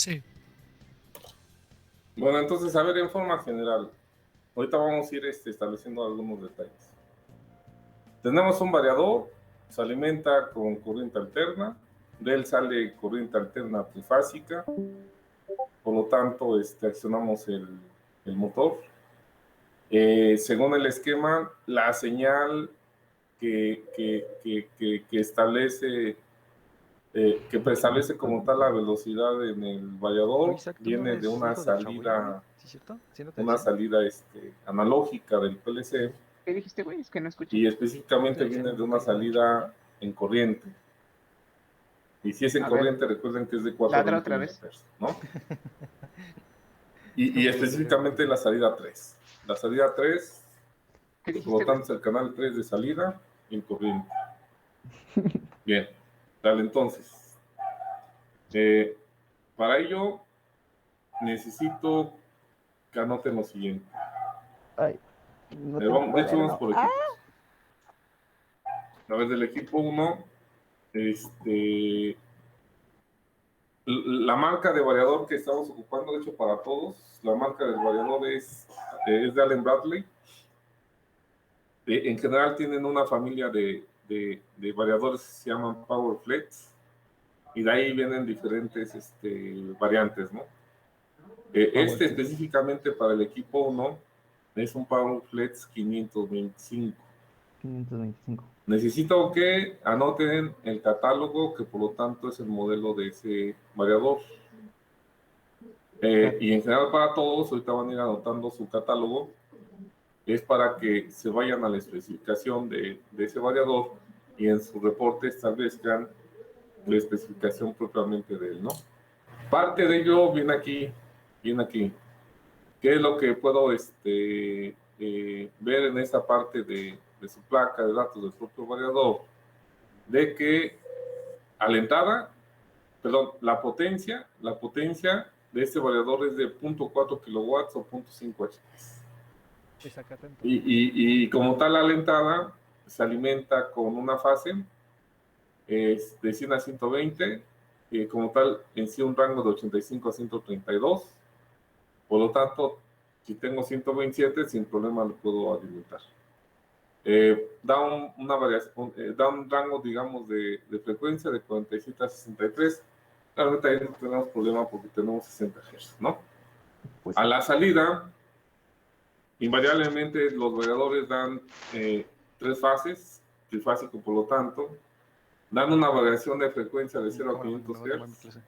Sí. Bueno, entonces, a ver, en forma general, ahorita vamos a ir estableciendo algunos detalles. Tenemos un variador, se alimenta con corriente alterna, de él sale corriente alterna trifásica, por lo tanto, accionamos el motor. Según el esquema, la señal que establece, que preestablece como tal la velocidad en el variador, Oye, Isaac, ¿tú no viene de eres una hijo de Chabuel, güey? salida, ¿Sí es cierto? ¿Sí no te decían? analógica del PLC, ¿Qué dijiste, güey? Es que no escuché. y específicamente viene de una salida en corriente. Y si es en A ver. corriente, recuerden que es de Ladra 420 otra vez. miliamperes, ¿no? Y específicamente la salida 3. La salida 3, ¿Qué por dijiste, lo tanto, es el canal 3 de salida en corriente. Bien, dale entonces. Para ello, necesito que anoten lo siguiente. Ay, no tengo De hecho, vamos cuaderno. por equipos. A ver, del equipo 1, la marca de variador que estamos ocupando, de hecho, para todos, la marca del variador es de Allen Bradley. En general tienen una familia de variadores que se llaman Power Flex, y de ahí vienen diferentes variantes, ¿no? Específicamente para el equipo 1 es un Power Flex 525. 525. Necesito que anoten el catálogo, que por lo tanto es el modelo de ese variador. Y en general para todos, ahorita van a ir anotando su catálogo, es para que se vayan a la especificación de ese variador y en su reporte establezcan la especificación propiamente de él, ¿no? Parte de ello viene aquí. ¿Qué es lo que puedo ver en esta parte de su placa de datos del propio variador? De que la potencia de este variador es de 0.4 kilowatts o 0.5 Hz. Y como tal, alentada se alimenta con una fase de 100 a 120, como tal, en sí un rango de 85 a 132. Por lo tanto, si tengo 127, sin problema lo puedo alimentar. Da un rango, digamos, de frecuencia de 47 a 63. Claramente ahí no tenemos problema porque tenemos 60 Hz, ¿no? Pues A la salida, invariablemente los variadores dan 3 fases, trifásico por lo tanto, dan una variación de frecuencia de 0 a 500 Hz,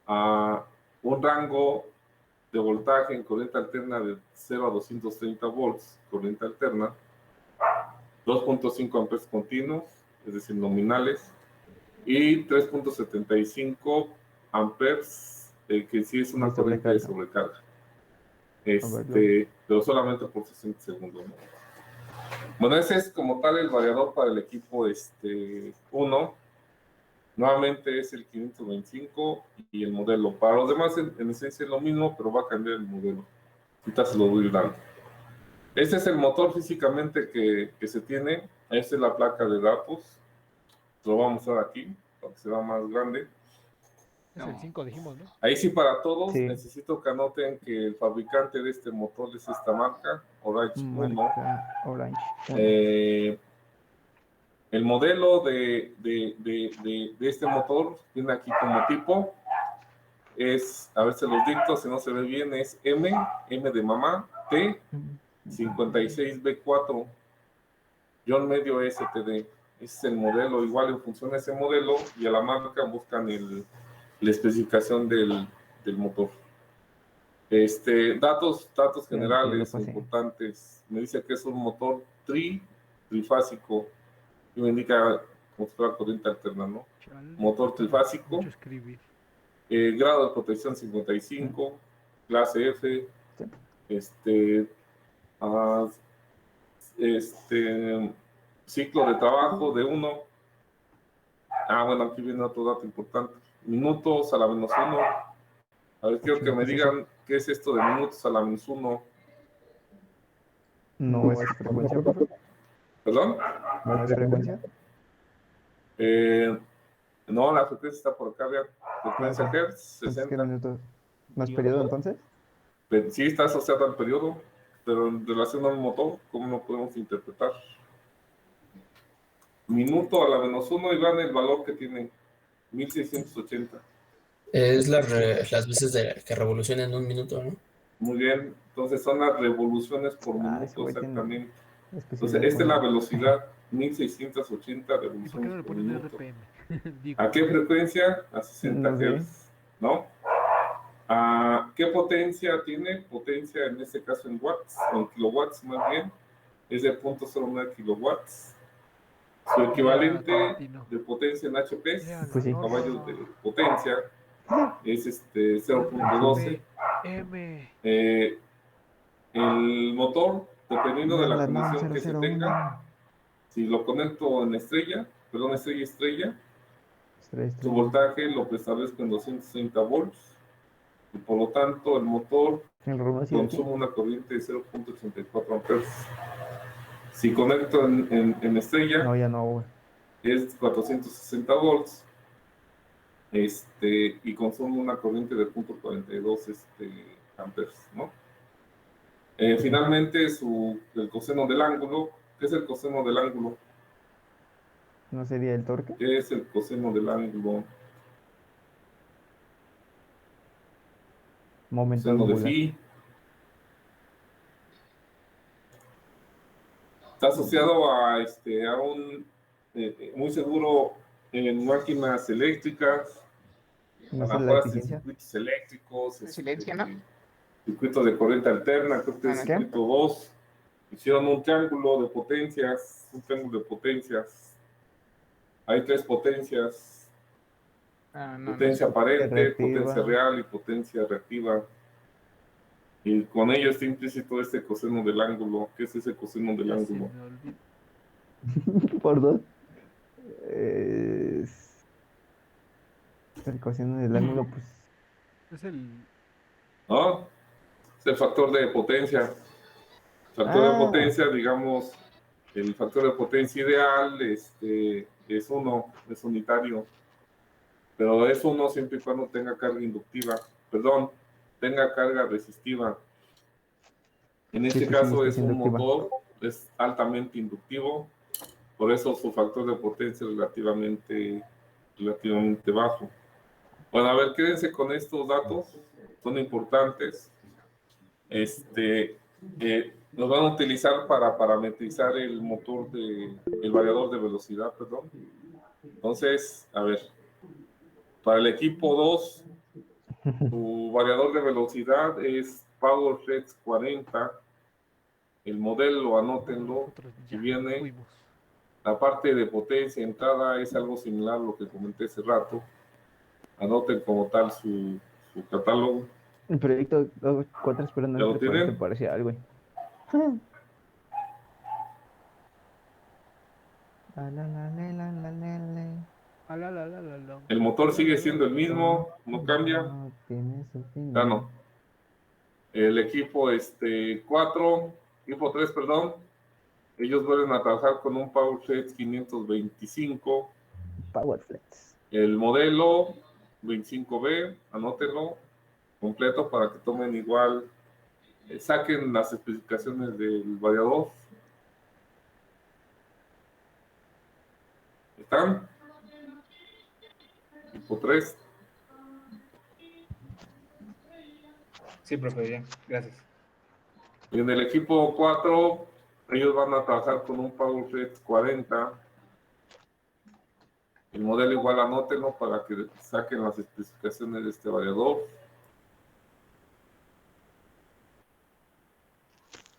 a un rango de voltaje en corriente alterna de 0 a 230 volts, corriente alterna, 2.5 amperes continuos, es decir, nominales, y 3.75 amperes, que sí es una corriente de sobrecarga. Pero solamente por 60 segundos, ¿no? Bueno, ese es como tal el variador para el equipo 1. Nuevamente es el 525 y el modelo. Para los demás, en esencia es lo mismo, pero va a cambiar el modelo. Ahorita se lo voy dando. Este es el motor físicamente que se tiene. Esta es la placa de datos. Lo vamos a mostrar aquí, para que se vea más grande. Es el 5, dijimos, ¿no? Ahí sí, para todos, necesito que anoten que el fabricante de este motor es esta marca, Orange 1. El modelo de este motor tiene aquí como tipo, a ver si los dicto, si no se ve bien, es M de mamá, T, 56B4, John medio STD. Ese es el modelo, igual en función de ese modelo y a la marca buscan la especificación del motor. Datos generales importantes. Me dice que es un motor trifásico y me indica como si fuera corriente alterna, ¿no? Motor trifásico. Grado de protección 55, clase F. Ciclo de trabajo de 1. Bueno, aquí viene otro dato importante. Minutos a la menos 1. A ver, quiero que me digan qué es esto de minutos a la menos 1. ¿No es frecuencia, profe? ¿Perdón? ¿No es frecuencia? No, la frecuencia está por acá, vean. Frecuencia Ah, Hertz, Entonces, ¿qué 60. minuto? ¿No es periodo entonces? Pero sí está asociado al periodo, pero en relación al motor, ¿cómo lo podemos interpretar? Minuto a la menos 1 y van el valor que tiene, 1680. Es las veces que revoluciona en un minuto, ¿no? Muy bien, entonces son las revoluciones por Ese minuto güey tiene exactamente. Entonces, especialidad esta es la con... velocidad, 1680 ¿Y por qué revoluciones no le por ponen minuto. RPM? Digo, ¿A qué frecuencia? A 60 No sé. Hz, ¿no? ¿A qué potencia tiene? Potencia en este caso en watts, o en kilowatts más bien, es de 0.09 kilowatts. Su equivalente Tarantino. de potencia en HP, Pues sí. caballos de potencia, es RPM. 0.12. Eh, el motor, dependiendo de la Bla, bla, condición que se tenga, 001. si lo conecto en estrella, perdón, estrella, su Estrella. voltaje lo preestablezco en 230 volts y por lo tanto el motor ¿El rumbo así de aquí? consume una corriente de 0.84 amperes. Si conecto en estrella, No, ya no, güey. es 460 volts y consume una corriente de 0.42 amperes, ¿no? Finalmente, el coseno del ángulo. ¿Qué es el coseno del ángulo? ¿No sería el torque? ¿Qué es el coseno del ángulo? Momento Coseno de angular. phi. Está asociado a un muy seguro en máquinas eléctricas, ¿No a es las la mejoras en eficiencia? circuitos eléctricos, Silencio, ¿no? circuitos de corriente alterna, creo que es ¿Qué? circuito 2. Hicieron un triángulo de potencias, Hay tres potencias, No, potencia sé. aparente, potencia Reactiva. real y potencia reactiva. Y con ello está implícito este coseno del ángulo. ¿Qué es ese coseno del ya se ángulo? me olvidó. Por dos. Es... El coseno del ángulo, pues... Es el. ¿No? Es el factor de potencia. Factor de Ah, potencia, digamos, el factor de potencia ideal es uno, es unitario. Pero es uno siempre y cuando tenga carga inductiva. Perdón, tenga carga resistiva. En sí, este pues sí, caso esta es es un inductiva. motor, es altamente inductivo, por eso su factor de potencia es relativamente bajo. Bueno, a ver, quédense con estos datos, son importantes. Nos van a utilizar para parametrizar el el variador de velocidad, perdón. Entonces, a ver, para el equipo 2, su variador de velocidad es PowerFlex 40. El modelo, anótenlo, Nosotros y ya viene fuimos. la parte de potencia entrada, es algo similar a lo que comenté hace rato. Anoten como tal su catálogo. El proyecto 4 pero no ¿Ya es lo frecuencia tienen? parcial, güey. El motor sigue La, siendo el la, la. mismo, no cambia. No tiene su Ya final. no. El equipo 4, equipo 3, perdón, ellos vuelven a trabajar con un PowerFlex 525. Powerflex. El modelo 25B, anótenlo completo para que tomen igual, saquen las especificaciones del variador. ¿Están? Equipo 3. Sí, profe, ya. Gracias. Y en el equipo 4, ellos van a trabajar con un PowerFlex 40. El modelo igual anótenlo para que saquen las especificaciones de este variador.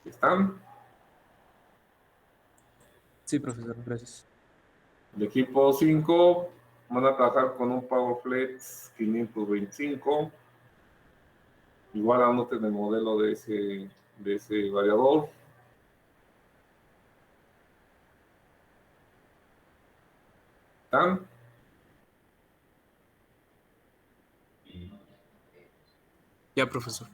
¿Están? Sí, profesor, gracias. El equipo 5 van a trabajar con un PowerFlex 525. Igual anoten el modelo de ese variador. ¿Están? Ya, profesor.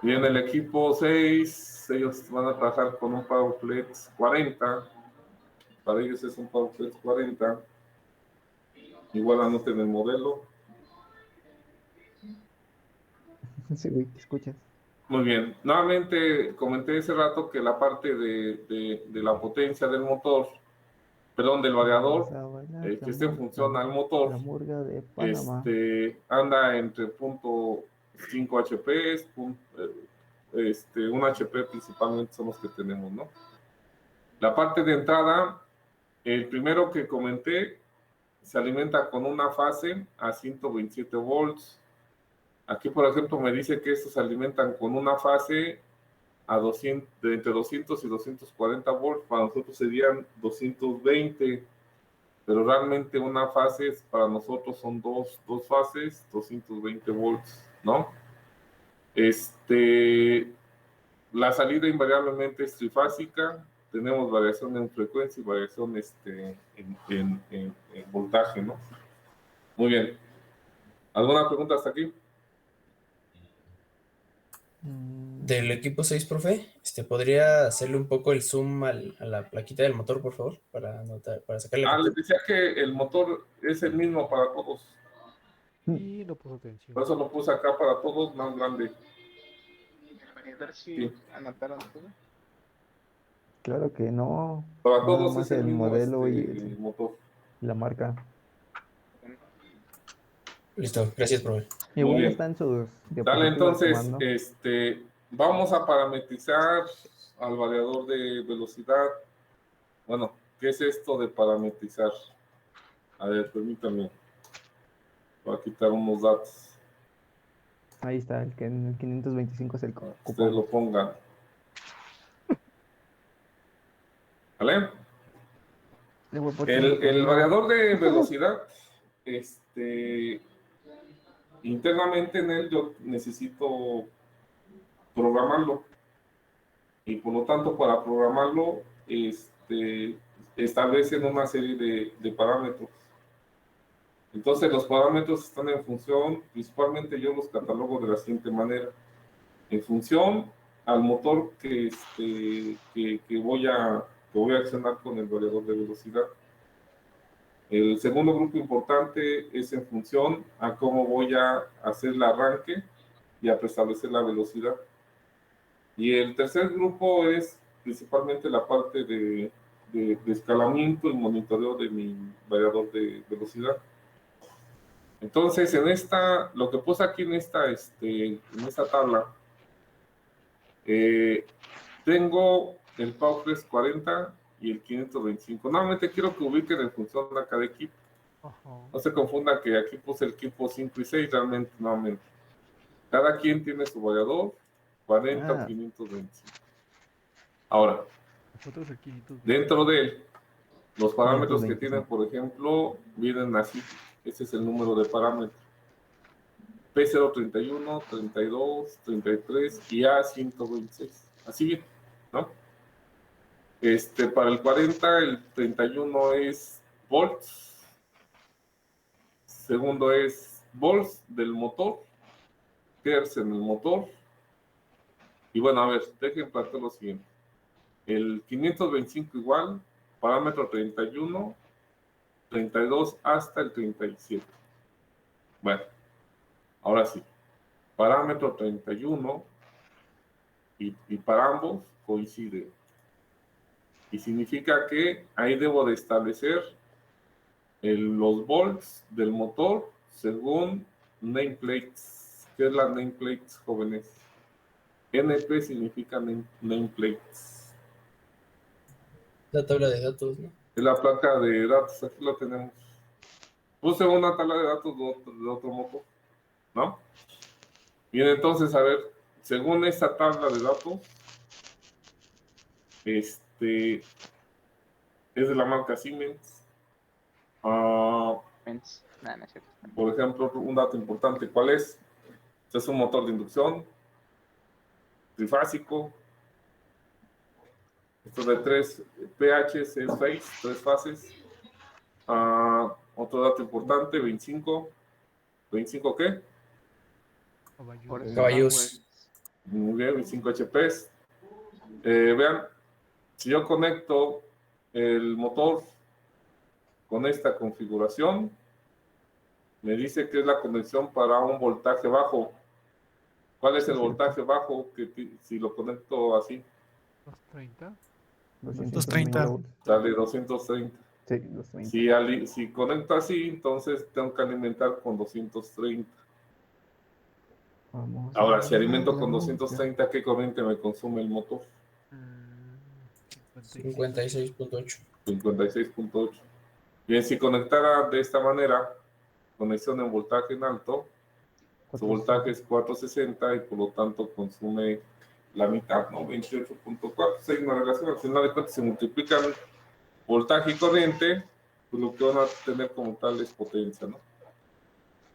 Y en el equipo 6, ellos van a trabajar con un PowerFlex 40. Para ellos es un PowerFlex 40. Igual anoten el modelo. Sí, güey, ¿te escuchas? Muy bien. Nuevamente comenté hace rato que la parte de la potencia del motor, perdón, del variador, Vamos a bailar que esté en función al motor, la murga de Panamá. anda entre .5 HP, 1 HP principalmente son los que tenemos, ¿no? La parte de entrada, el primero que comenté, se alimenta con una fase a 127 volts. Aquí, por ejemplo, me dice que estos se alimentan con una fase a 200, de entre 200 y 240 volts. Para nosotros serían 220, pero realmente una fase para nosotros son dos fases, 220 volts, ¿no? La salida invariablemente es trifásica. Tenemos variación en frecuencia y variación en voltaje, ¿no? Muy bien. ¿Alguna pregunta hasta aquí? Del equipo 6, profe, ¿podría hacerle un poco el zoom a la plaquita del motor, por favor? Para sacarle Les captura. decía que el motor es el mismo para todos. Y no puso atención. Por eso lo puse acá para todos, más grande. A ver si Sí. anotaron todo. Claro que no. Para Nada todos más es el el mismo modelo y el motor. la marca. Listo, gracias, profe. Muy Igual bien. están sus Dale, diapositivas que entonces, mandó. vamos a parametrizar al variador de velocidad. Bueno, ¿qué es esto de parametrizar? A ver, permítame. Voy a quitar unos datos. Ahí está, el que en el 525 es el que Ustedes lo ocupamos. pongan. ¿Vale? Le voy a poner El no. variador de velocidad, internamente en él yo necesito programarlo. Y por lo tanto, para programarlo, establecen una serie de parámetros. Entonces, los parámetros están en función, principalmente yo los catalogo de la siguiente manera. En función al motor que voy a accionar con el variador de velocidad. El segundo grupo importante es en función a cómo voy a hacer el arranque y a preestablecer la velocidad. Y el tercer grupo es principalmente la parte de escalamiento y monitoreo de mi variador de velocidad. Entonces, lo que puse aquí en esta tabla, tengo el PowerPress 40 y el 525. Nuevamente quiero que ubiquen en función a cada equipo. Ajá. No se confunda que aquí puse el equipo 5 y 6, realmente, nuevamente. Cada quien tiene su variador, 40 o 525. Ahora, Nosotros el 500. dentro de él, los parámetros que 525. tienen, por ejemplo, vienen así. Ese es el número de parámetros. P031, 32, 33 y A126. Así bien, ¿no? Para el 40, el 31 es volts. Segundo es volts del motor. Hertz en el motor. Y bueno, a ver, dejen plantear lo siguiente. El 525 igual, parámetro 31, 32 hasta el 37. Bueno, ahora sí, parámetro 31 y para ambos coincide. Y significa que ahí debo de establecer los volts del motor según nameplates. ¿Qué es la nameplates, jóvenes? NP significa nameplates. La tabla de datos, ¿no? Es la placa de datos, aquí lo tenemos. Puse una tabla de datos de otro motor, ¿no? Bien, entonces, a ver, según esta tabla de datos, es de la marca Siemens. No, no es cierto. Por ejemplo, un dato importante, ¿cuál es? Este es un motor de inducción trifásico. Esto de 3 pH, 6 fases. Otro dato importante, 25. ¿25 qué? Por eso Caballos. Muy bien, 25 HPs. Vean, si yo conecto el motor con esta configuración, Me dice que es la conexión para un voltaje bajo. ¿Cuál es el voltaje bajo si lo conecto así? 230. 230 230. milivolts. Sale 230. Sí, 230. Si conecto así, entonces tengo que alimentar con 230. Vamos a Ahora, si ver alimento la con música. 230, ¿qué corriente me consume el motor? 56. 56.8. 56.8. Bien, si conectara de esta manera, conexión en voltaje en alto, su voltaje es 460 y por lo tanto consume la mitad, ¿no? 28.4. Hay una relación, al final de cuentas se multiplican voltaje y corriente, pues lo que van a tener como tal es potencia, ¿no?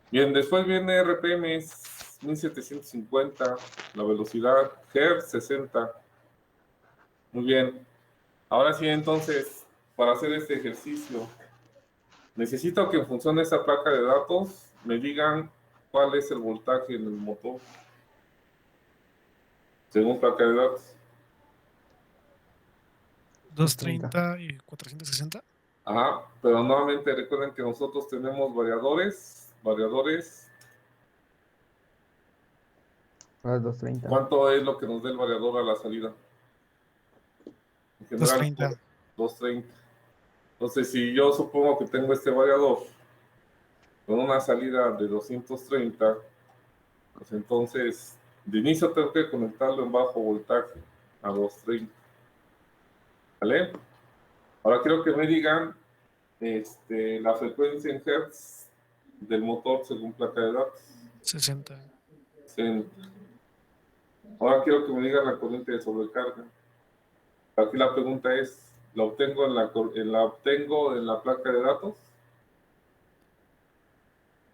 Bien, después viene RPM, es 1750, la velocidad, Hertz 60. Muy bien. Ahora sí, entonces, para hacer este ejercicio, necesito que en función de esta placa de datos me digan cuál es el voltaje en el motor, según placa de datos. 230 y 460. Ajá, pero nuevamente recuerden que nosotros tenemos variadores. Ahora 230. ¿Cuánto es lo que nos da el variador a la salida? En general, 230. 230. Entonces, si yo supongo que tengo este variador con una salida de 230, pues entonces de inicio tengo que conectarlo en bajo voltaje a 230. ¿Vale? Ahora quiero que me digan la frecuencia en Hertz del motor según placa de datos. 60. 60. Ahora quiero que me digan la corriente de sobrecarga. Aquí la pregunta es, ¿la obtengo en la placa de datos?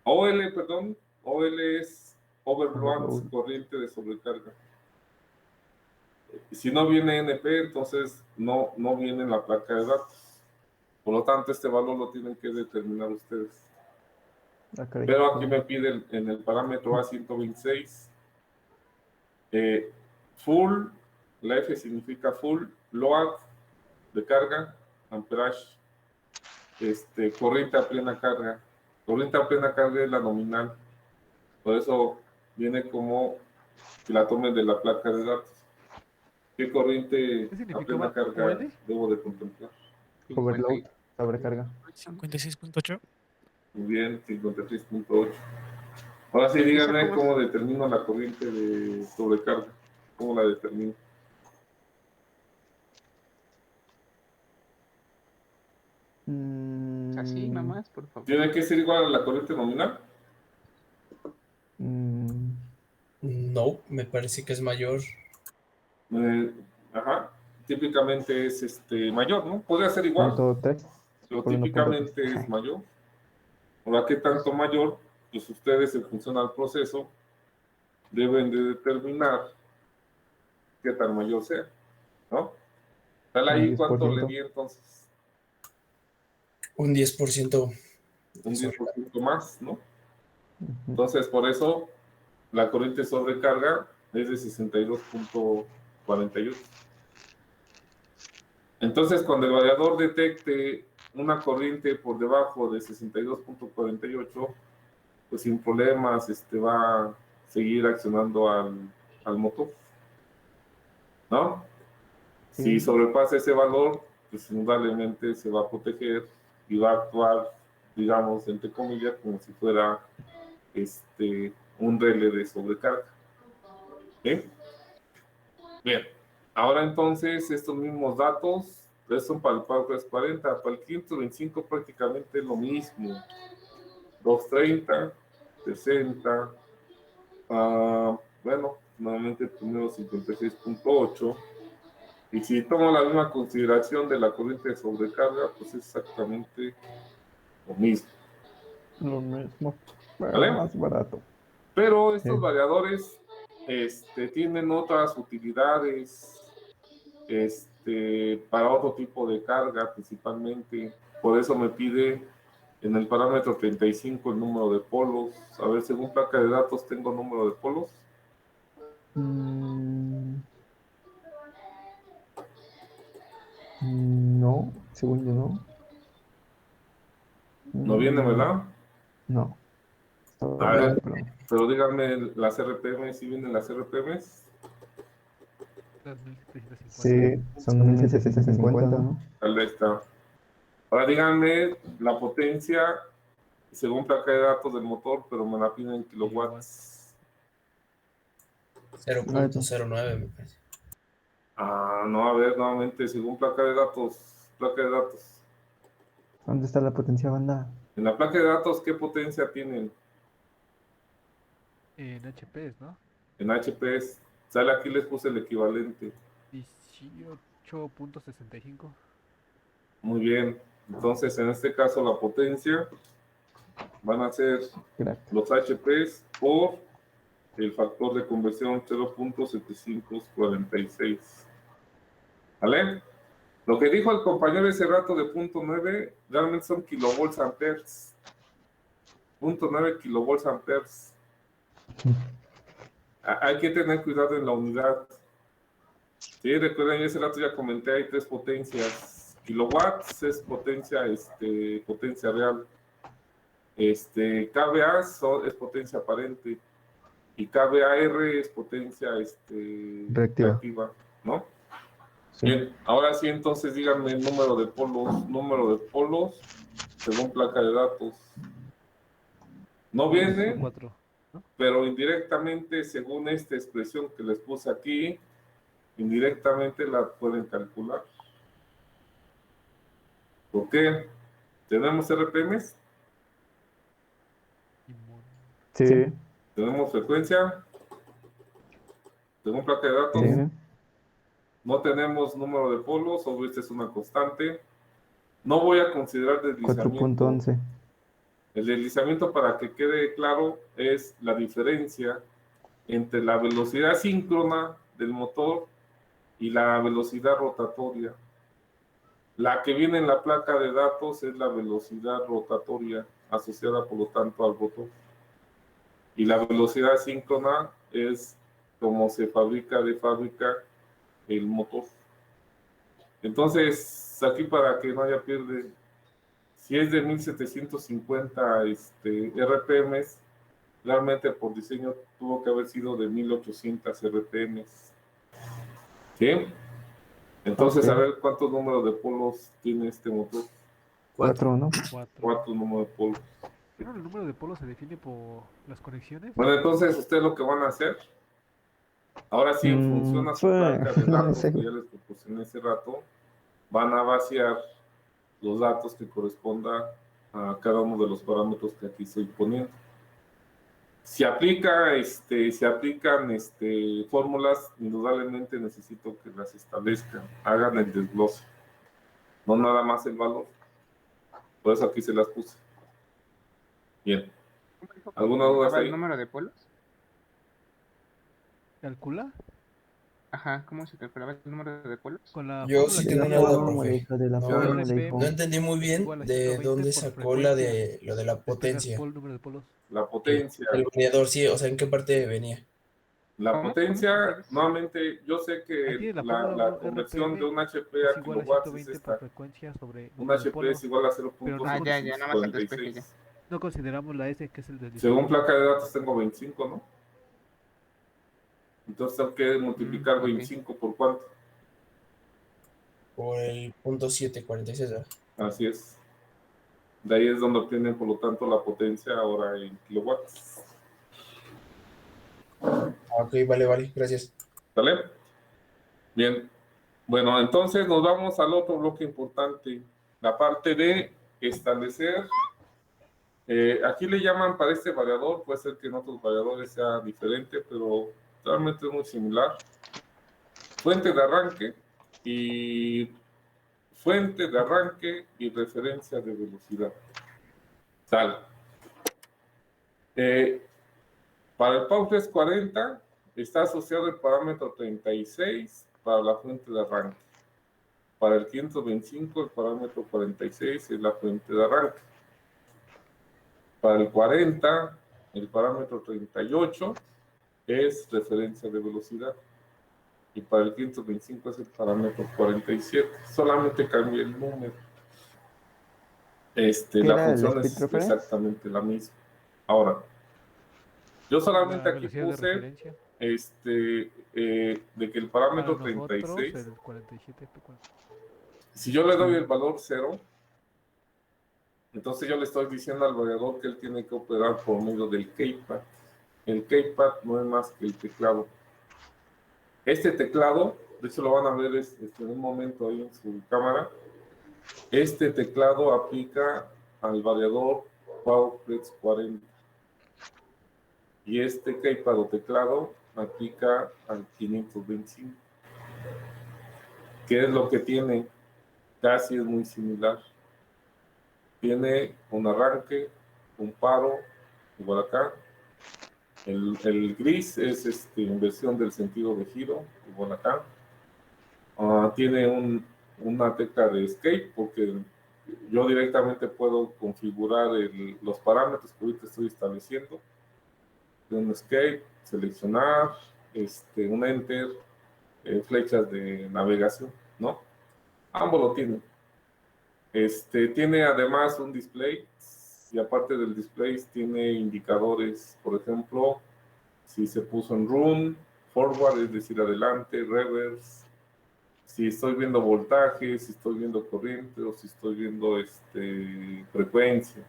OL, perdón. OL es overload, corriente de sobrecarga. Si no viene NP, entonces no viene en la placa de datos. Por lo tanto, este valor lo tienen que determinar ustedes. Pero aquí me pide en el parámetro A126 full, la F significa full, load de carga, amperage, corriente a plena carga. Corriente a plena carga es la nominal. Por eso viene como que la tomen de la placa de datos. ¿Qué corriente ¿Qué a significa plena carga OL? debo de contemplar? Overload, sobrecarga. 56.8. Muy bien, 53.8. Ahora sí, ¿Y esa díganme cómo es? cómo determino la corriente de sobrecarga. ¿Cómo la determino? Así nomás, por favor. ¿Tiene que ser igual a la corriente nominal? No, me parece que es mayor. Ajá. Típicamente es mayor, ¿no? Podría ser igual, .3 pero por 1.3. típicamente es mayor. Ahora, ¿qué tanto mayor? Pues ustedes, en función al proceso, deben de determinar qué tan mayor sea, ¿no? Dale Un ahí cuánto le 10%. di entonces. Un 10%. Un Eso. 10% más, ¿no? Entonces, por eso, la corriente sobrecarga es de 62.48. Entonces, cuando el variador detecte una corriente por debajo de 62.48, pues sin problemas va a seguir accionando al motor, ¿no? Si Sí. sobrepasa ese valor, pues indudablemente se va a proteger y va a actuar, digamos, entre comillas, como si fuera un relé de sobrecarga. ¿Sí? Bien, ahora entonces estos mismos datos, estos son para el Power 340, para el 525 prácticamente es lo mismo. 230, 60, bueno, nuevamente primero 56.8. Y si tomo la misma consideración de la corriente de sobrecarga, pues es exactamente lo mismo. Lo mismo, pero ¿Vale? más barato. Pero estos Sí. variadores tienen otras utilidades para otro tipo de carga principalmente. Por eso me pide en el parámetro 35 el número de polos. A ver, según placa de datos, ¿tengo número de polos? No, según yo no. No viene, ¿verdad? No. A ver, pero pero díganme las RPM, si vienen las RPMs. Las 1750. sí, son 1750, ¿no? Ahí está. Ahora díganme la potencia según placa de datos del motor, pero me la piden en kilowatts. 0.09 me parece. Ah, no, a ver, nuevamente, según placa de datos. Placa de datos. ¿Dónde está la potencia banda? En la placa de datos, ¿qué potencia tienen? En HPs, ¿no? En HPs. Sale aquí, les puse el equivalente. 18.65. Muy bien. Entonces, en este caso, la potencia van a ser Crack. los HPs por el factor de conversión 0.746. ¿Vale? Lo que dijo el compañero ese rato de punto 9 realmente son kilovolts amperes. 0.9 kilovolts amperes. Hay que tener cuidado en la unidad. Sí, recuerden, yo ese rato ya comenté, hay 3 potencias. Kilowatts es potencia, potencia real. kVA es potencia aparente. Y kVAR es potencia reactiva, ¿no? Sí. Bien, ahora sí, entonces díganme el número de polos según placa de datos. No viene, 4. pero indirectamente, según esta expresión que les puse aquí, indirectamente la pueden calcular. ¿Por qué? ¿Tenemos RPMs? Sí. ¿Tenemos frecuencia? Según placa de datos. Sí. No tenemos número de polos, o esta es una constante. No voy a considerar deslizamiento. 4.11. El deslizamiento, para que quede claro, es la diferencia entre la velocidad síncrona del motor y la velocidad rotatoria. La que viene en la placa de datos es la velocidad rotatoria asociada, por lo tanto, al rotor. Y la velocidad síncrona es como se fabrica de fábrica el motor. Entonces, aquí para que no haya pierde, si es de 1750 RPMs, realmente por diseño tuvo que haber sido de 1800 RPMs. ¿Sí? Entonces, Ok. a ver cuántos números de polos tiene este motor. 4, ¿no? 4 números de polos. Pero el número de polos se define por las conexiones. Bueno, entonces, ustedes lo que van a hacer, ahora sí, en función a su placa de no datos sé. que ya les proporcioné hace rato, van a vaciar los datos que correspondan a cada uno de los parámetros que aquí estoy poniendo. Si aplican fórmulas, indudablemente necesito que las establezcan, hagan el desglose, no nada más el valor. Por eso aquí se las puse. Bien. ¿Alguna duda hasta ahí? ¿El número de polos? ¿Calcula? Ajá, ¿cómo se calculaba el número de polos? Con la Yo fórmula sí que tengo te una duda, damos, profe. Hijo de la No, fórmula, RPM hijo. no entendí muy es bien igual a de 120 dónde por sacó lo frecuencia. de la Despegas potencia. por el número de polos. La potencia. El variador, sí, o sea, ¿en qué parte venía? La ¿Cómo? potencia, nuevamente, yo sé Ahí que tiene la la fórmula conversión de un HP es a igual a kilowatts es 120 por esta. frecuencia sobre Un número de HP polos. es igual a Pero no, ya, nada más el despeje ya. 0.746. no consideramos la S, que es el Según deslizamiento. placa de datos tengo 25, ¿no? Entonces tengo que multiplicar ok. 25 por cuánto. Por el punto 746, ¿verdad? Así es. De ahí es donde obtienen, por lo tanto, la potencia ahora en kilowatts. Ok, vale, gracias. ¿Sale? Bien. Bueno, entonces nos vamos al otro bloque importante, la parte de establecer. Aquí le llaman para este variador, puede ser que en otros variadores sea diferente, pero realmente es muy similar. Fuente de arranque y referencia de velocidad. Sale. Para el PAU 40 está asociado el parámetro 36 para la fuente de arranque. Para el 525 el parámetro 46 es la fuente de arranque. Para el 40 el parámetro 38 es referencia de velocidad. Y para el 525 es el parámetro 47. Solamente cambia el número. ¿Qué La era el función speed, es reference? exactamente la misma. Ahora, Yo solamente La aquí velocidad de puse referencia. de que el Para parámetro nosotros, 36, el 47 P4. si yo le doy Sí. el valor 0, entonces yo le estoy diciendo al variador que él tiene que operar por medio del keypad. El keypad no es más que el teclado. Este teclado, de hecho lo van a ver en un momento ahí en su cámara, este teclado aplica al variador PowerFlex 40. Y este keypad o teclado aplica al 525. ¿Qué es lo que tiene? Casi es muy similar. Tiene un arranque, un paro, igual acá. El gris es inversión del sentido de giro, igual acá. Tiene una tecla de escape, porque yo directamente puedo configurar los parámetros que ahorita estoy estableciendo. Un escape, seleccionar, un enter, flechas de navegación, ¿no? Ambos lo tienen. Tiene además un display, y aparte del display tiene indicadores, por ejemplo, si se puso en run, forward, es decir, adelante, reverse, si estoy viendo voltaje, si estoy viendo corriente o si estoy viendo frecuencia.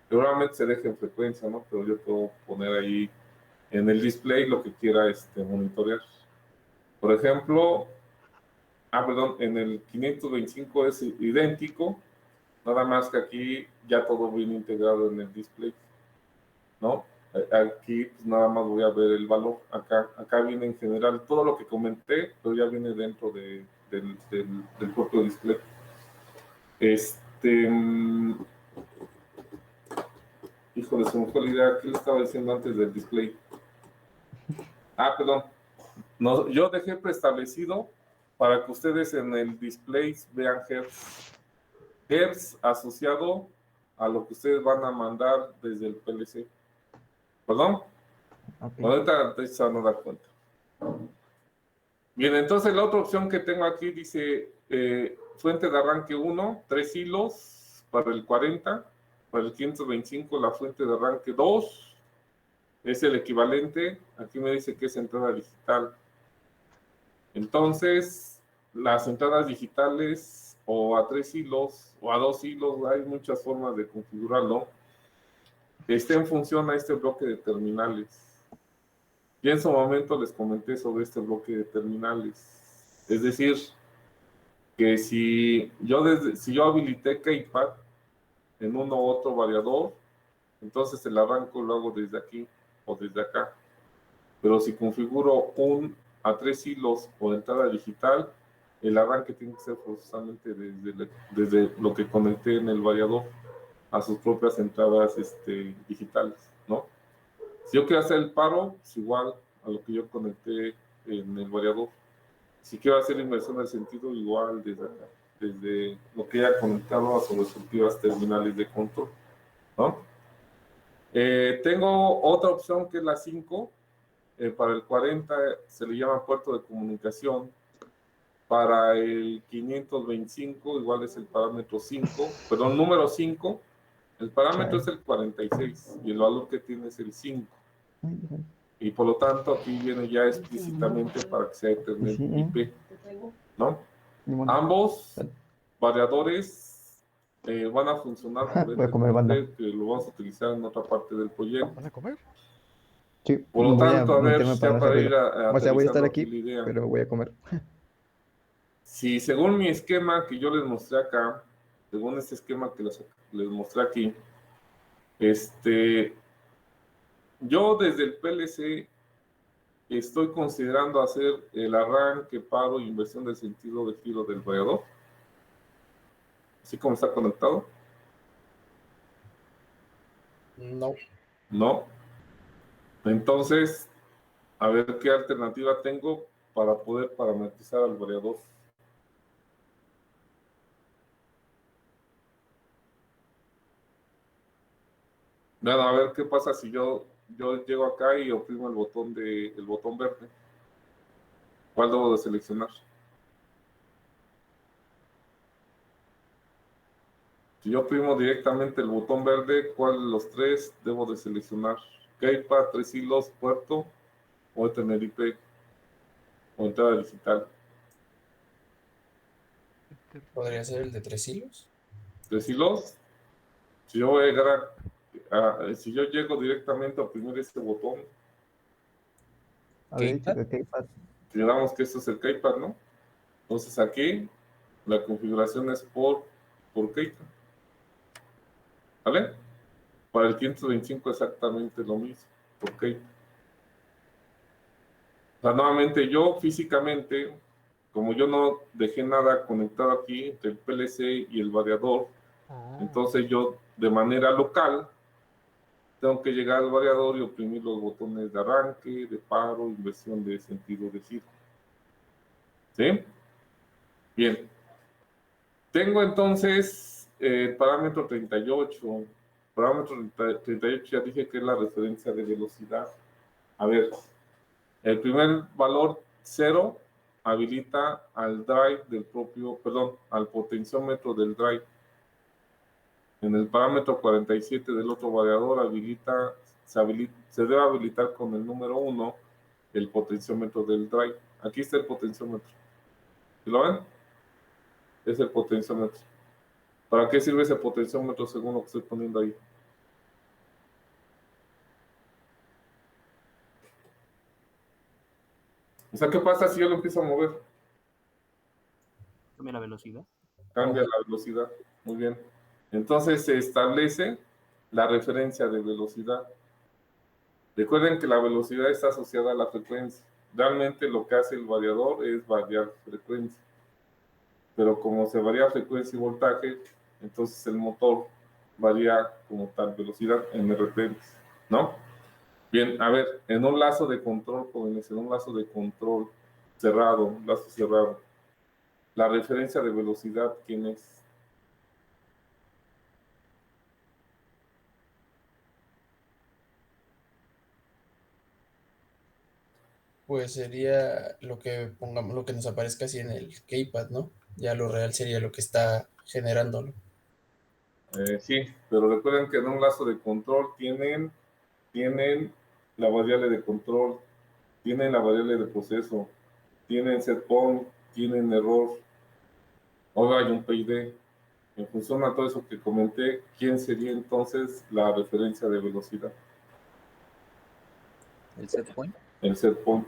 Seguramente se deja en frecuencia, ¿no? Pero yo puedo poner ahí en el display lo que quiera monitorear. Por ejemplo, perdón, en el 525 es idéntico, nada más que aquí ya todo viene integrado en el display, ¿no? Aquí pues, nada más voy a ver el valor. Acá viene en general todo lo que comenté, pero ya viene dentro del propio display. Híjole, se me fue la idea. ¿Qué le estaba diciendo antes del display? Perdón. No, yo dejé preestablecido para que ustedes en el display vean Hertz. Hertz asociado a lo que ustedes van a mandar desde el PLC. ¿Perdón? Ok. Ahorita se van a dar cuenta. Bien, entonces la otra opción que tengo aquí dice fuente de arranque 1, 3 hilos para el 40, para el 525 la fuente de arranque 2, es el equivalente, aquí me dice que es entrada digital. Entonces, las entradas digitales o a 3 hilos o a 2 hilos, hay muchas formas de configurarlo, en función a este bloque de terminales. Y en su momento les comenté sobre este bloque de terminales. Es decir, que si yo habilité keypad en uno u otro variador, entonces el arranco lo hago desde aquí o desde acá. Pero si configuro a 3 hilos o entrada digital, el arranque tiene que ser forzosamente desde lo que conecté en el variador a sus propias entradas digitales, ¿no? Si yo quiero hacer el paro, pues igual a lo que yo conecté en el variador. Si quiero hacer inversión del sentido, igual desde acá, desde lo que haya conectado a sus respectivas terminales de control, ¿no? Tengo otra opción que es la 5. Para el 40 se le llama puerto de comunicación. Para el 525 igual es el parámetro 5, perdón, número 5. El parámetro es el 46 y el valor que tiene es el 5. Y por lo tanto aquí viene ya explícitamente para que sea Ethernet IP, ¿no? Ambos variadores van a funcionar por Voy a comer banda. Ethernet, que lo vamos a utilizar en otra parte del proyecto. ¿Vas a comer? Sí, Por lo voy a tanto, a ver, meterme para ya no hacer para ir ruido. O sea, voy a estar aterrizando aquí aquí, la idea. pero voy a comer. Si según mi esquema que yo les mostré acá, según este esquema que les mostré aquí, yo desde el PLC estoy considerando hacer el arranque, paro e inversión del sentido de giro del variador, así como está conectado. No. No. Entonces, a ver qué alternativa tengo para poder parametrizar al variador. Vean, a ver qué pasa si yo llego acá y oprimo el botón verde. ¿Cuál debo de seleccionar? Si yo oprimo directamente el botón verde, ¿cuál de los tres debo de seleccionar? Keipa, 3 hilos, puerto, o Tenerife, o entrada digital. Podría ser el de 3 hilos. 3 hilos. Si yo voy a llegar si yo llego directamente a oprimir este botón, Había dicho Keypad. que Keypad. digamos que esto es el Keypad, ¿no? Entonces aquí la configuración es por Keypad. ¿Vale? Para el 525 exactamente lo mismo, por Keypad. O sea, nuevamente yo físicamente, como yo no dejé nada conectado aquí entre el PLC y el variador, entonces yo de manera local tengo que llegar al variador y oprimir los botones de arranque, de paro, inversión de sentido de giro. ¿Sí? Bien. Tengo entonces el parámetro 38. Parámetro 38 ya dije que es la referencia de velocidad. A ver, el primer valor 0 habilita al drive del propio, perdón, al potenciómetro del drive. En el parámetro 47 del otro variador se debe habilitar con el número 1 el potenciómetro del drive. Aquí está el potenciómetro. ¿Sí lo ven? Es el potenciómetro. ¿Para qué sirve ese potenciómetro según lo que estoy poniendo ahí? O sea, ¿qué pasa si yo lo empiezo a mover? Cambia la velocidad. Cambia la velocidad. Muy bien. Entonces se establece la referencia de velocidad. Recuerden que la velocidad está asociada a la frecuencia. Realmente lo que hace el variador es variar frecuencia. Pero como se varía frecuencia y voltaje, entonces el motor varía como tal velocidad en RPMs, ¿no? Bien, a ver, en un lazo de control, jóvenes, en un lazo de control cerrado, un lazo cerrado, la referencia de velocidad, ¿quién es? Pues sería lo que pongamos, lo que nos aparezca así en el keypad, ¿no? Ya lo real sería lo que está generándolo. Sí, pero recuerden que en un lazo de control tienen la variable de control, tienen la variable de proceso, tienen set point, tienen error, ahora hay un PID. En función a todo eso que comenté, ¿quién sería entonces la referencia de velocidad? El set point. El set point.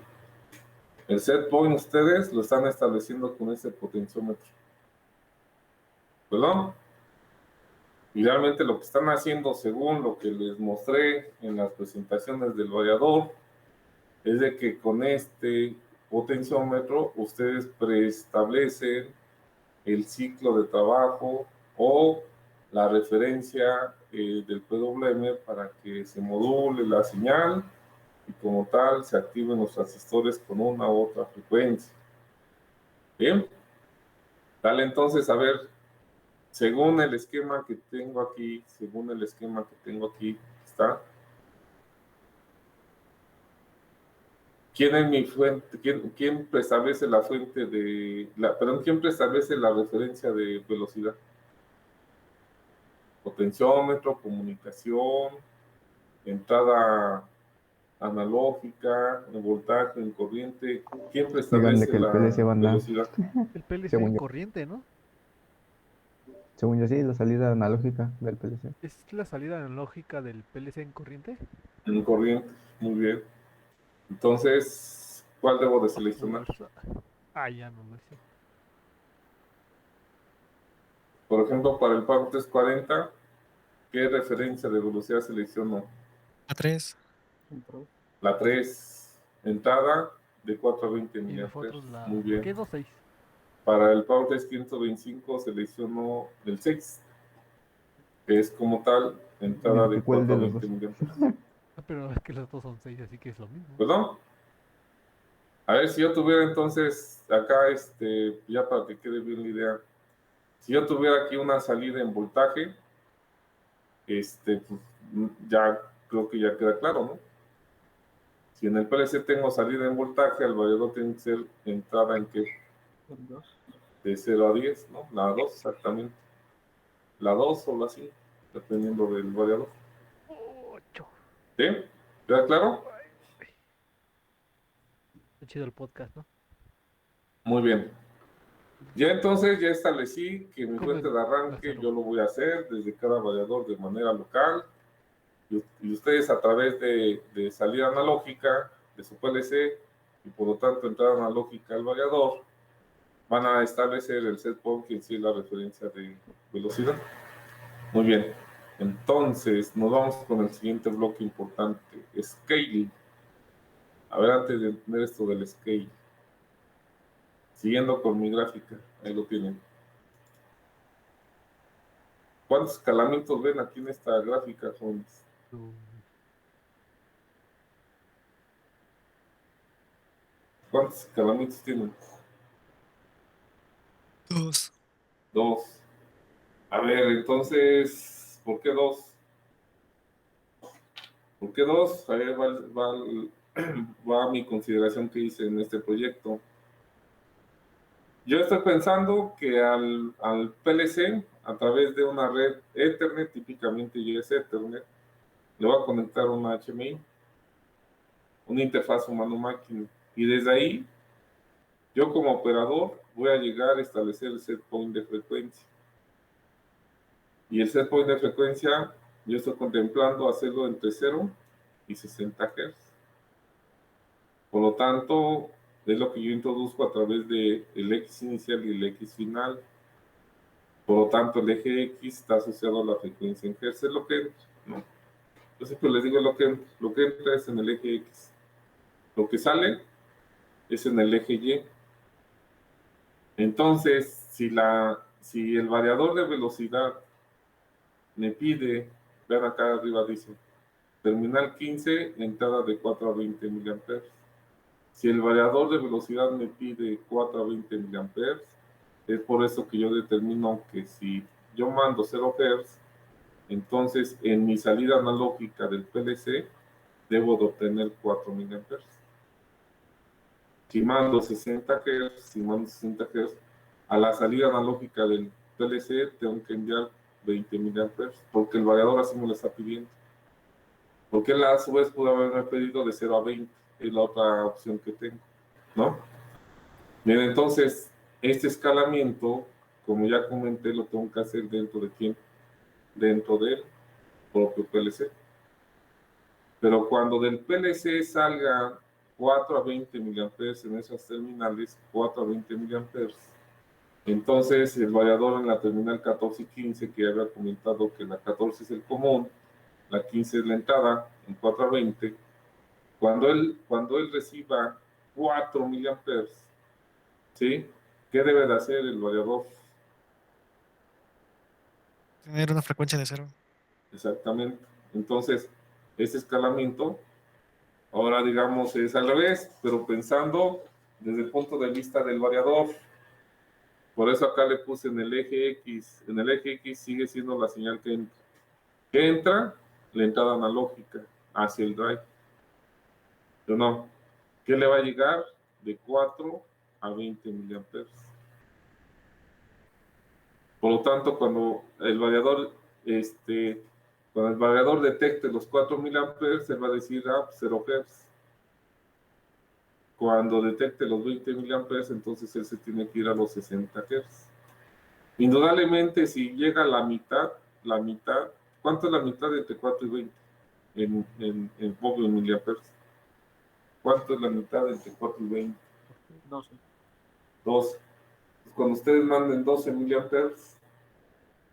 El set point ustedes lo están estableciendo con ese potenciómetro. ¿Perdón? Y realmente lo que están haciendo, según lo que les mostré en las presentaciones del variador, es de que con este potenciómetro ustedes preestablecen el ciclo de trabajo o la referencia del PWM para que se module la señal y como tal se activen los transistores con una u otra frecuencia. Bien, dale entonces a ver, según el esquema que tengo aquí, está. ¿Quién es mi fuente? ¿Quién preestablece la fuente quién preestablece la referencia de velocidad? Potenciómetro, comunicación, entrada analógica, en voltaje, en corriente. ¿Quién Díganle preestablece que el la PLC va a andar. velocidad? El PLC Según en yo. corriente, ¿no? Según yo sí, la salida analógica del PLC. ¿Es la salida analógica del PLC en corriente? En corriente, muy bien. Entonces, ¿cuál debo de seleccionar? Fuerza. Ah, ya no lo sé. Por ejemplo, para el PAR 340, ¿qué referencia de velocidad selecciono? A 3. La 3, entrada de 4 a 20 Y miliamperes. nosotros Muy la... bien. ¿Qué? 2.6. Para el PowerTest 525 selecciono el 6, que es como tal entrada de ¿Cuál 4 de a los 20 dos? miliamperes. Pero es que los dos son 6, así que es lo mismo. ¿Perdón? A ver, si yo tuviera entonces acá, ya para que quede bien la idea, si yo tuviera aquí una salida en voltaje, pues, ya creo que ya queda claro, ¿no? Si en el PLC tengo salida en voltaje, el variador tiene que ser entrada en qué? De 0 a 10, ¿no? La 2 exactamente. La 2 o la 5, dependiendo del variador. 8. ¿Sí? ¿Queda claro? Está chido el podcast, ¿no? Muy bien. Ya entonces ya establecí que mi ¿Cómo fuente de arranque hacerlo? yo lo voy a hacer desde cada variador de manera local y ustedes a través de salida analógica de su PLC y por lo tanto entrada analógica al variador van a establecer el set point que en sí es la referencia de velocidad. Muy bien. Entonces nos vamos con el siguiente bloque importante, scaling. A ver, antes de entender esto del scale, siguiendo con mi gráfica, ahí lo tienen. ¿Cuántos escalamientos ven aquí en esta gráfica, jóvenes? ¿Cuántos escalamientos tienen? 2. 2. A ver, entonces, ¿por qué 2? ¿Por qué 2? Ahí va mi consideración que hice en este proyecto. Yo estoy pensando que al PLC, a través de una red Ethernet, típicamente ya es Ethernet, le voy a conectar una HMI, una interfaz humano-máquina. Y desde ahí, yo como operador voy a llegar a establecer el set point de frecuencia. Y el set point de frecuencia, yo estoy contemplando hacerlo entre 0 y 60 Hz. Por lo tanto, es lo que yo introduzco a través del X inicial y el X final. Por lo tanto, el eje X está asociado a la frecuencia en Hz, es lo que entra, ¿no? Yo siempre les digo lo que entra es en el eje X. Lo que sale es en el eje Y. Entonces, si el variador de velocidad me pide, vean acá arriba dice, terminal 15, entrada de 4 a 20 mA. Si el variador de velocidad me pide 4 a 20 mA, es por eso que yo determino que si yo mando 0 Hz, entonces en mi salida analógica del PLC debo de obtener 4 mA. Si mando 60 Hz, a la salida analógica del PLC tengo que enviar 20 mA, porque el variador así me lo está pidiendo. Porque él a su vez pudo haberme pedido de 0 a 20, es la otra opción que tengo, ¿no? Bien, entonces, este escalamiento, como ya comenté, lo tengo que hacer dentro de quién, dentro del propio PLC. Pero cuando del PLC salga 4 a 20 mA en esas terminales, 4 a 20 mA, entonces el variador en la terminal 14 y 15, que ya había comentado que la 14 es el común, la 15 es la entrada, en 4 a 20, cuando él reciba 4 mA, ¿sí? ¿Qué debe de hacer el variador? Tener una frecuencia de 0. Exactamente. Entonces, este escalamiento, ahora digamos, es al revés, pero pensando desde el punto de vista del variador. Por eso acá le puse en el eje X. En el eje X sigue siendo la señal que entra. ¿Qué entra? La entrada analógica hacia el drive. ¿O no? ¿Qué le va a llegar? De 4 a 20 mA. Por lo tanto, cuando el variador detecte los 4 mA, él va a decir, 0 Hz. Cuando detecte los 20 mA, entonces él se tiene que ir a los 60 Hz. Indudablemente, si llega a la mitad, ¿cuánto es la mitad entre 4 y 20? En poco miliamperes. ¿Cuánto es la mitad entre 4 y 20? 12. 12. Pues cuando ustedes manden 12 miliamperes,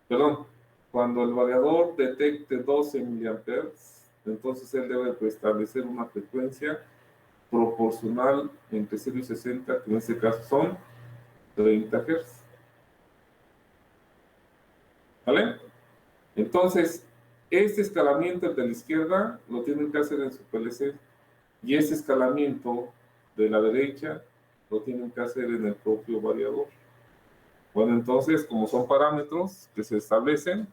perdón, cuando el variador detecte 12 miliamperes, entonces él debe establecer una frecuencia proporcional entre 0 y 60, que en este caso son 30 Hz. ¿Vale? Entonces, este escalamiento, el de la izquierda, lo tienen que hacer en su PLC. Y este escalamiento de la derecha, lo tienen que hacer en el propio variador. Bueno, entonces, como son parámetros que se establecen,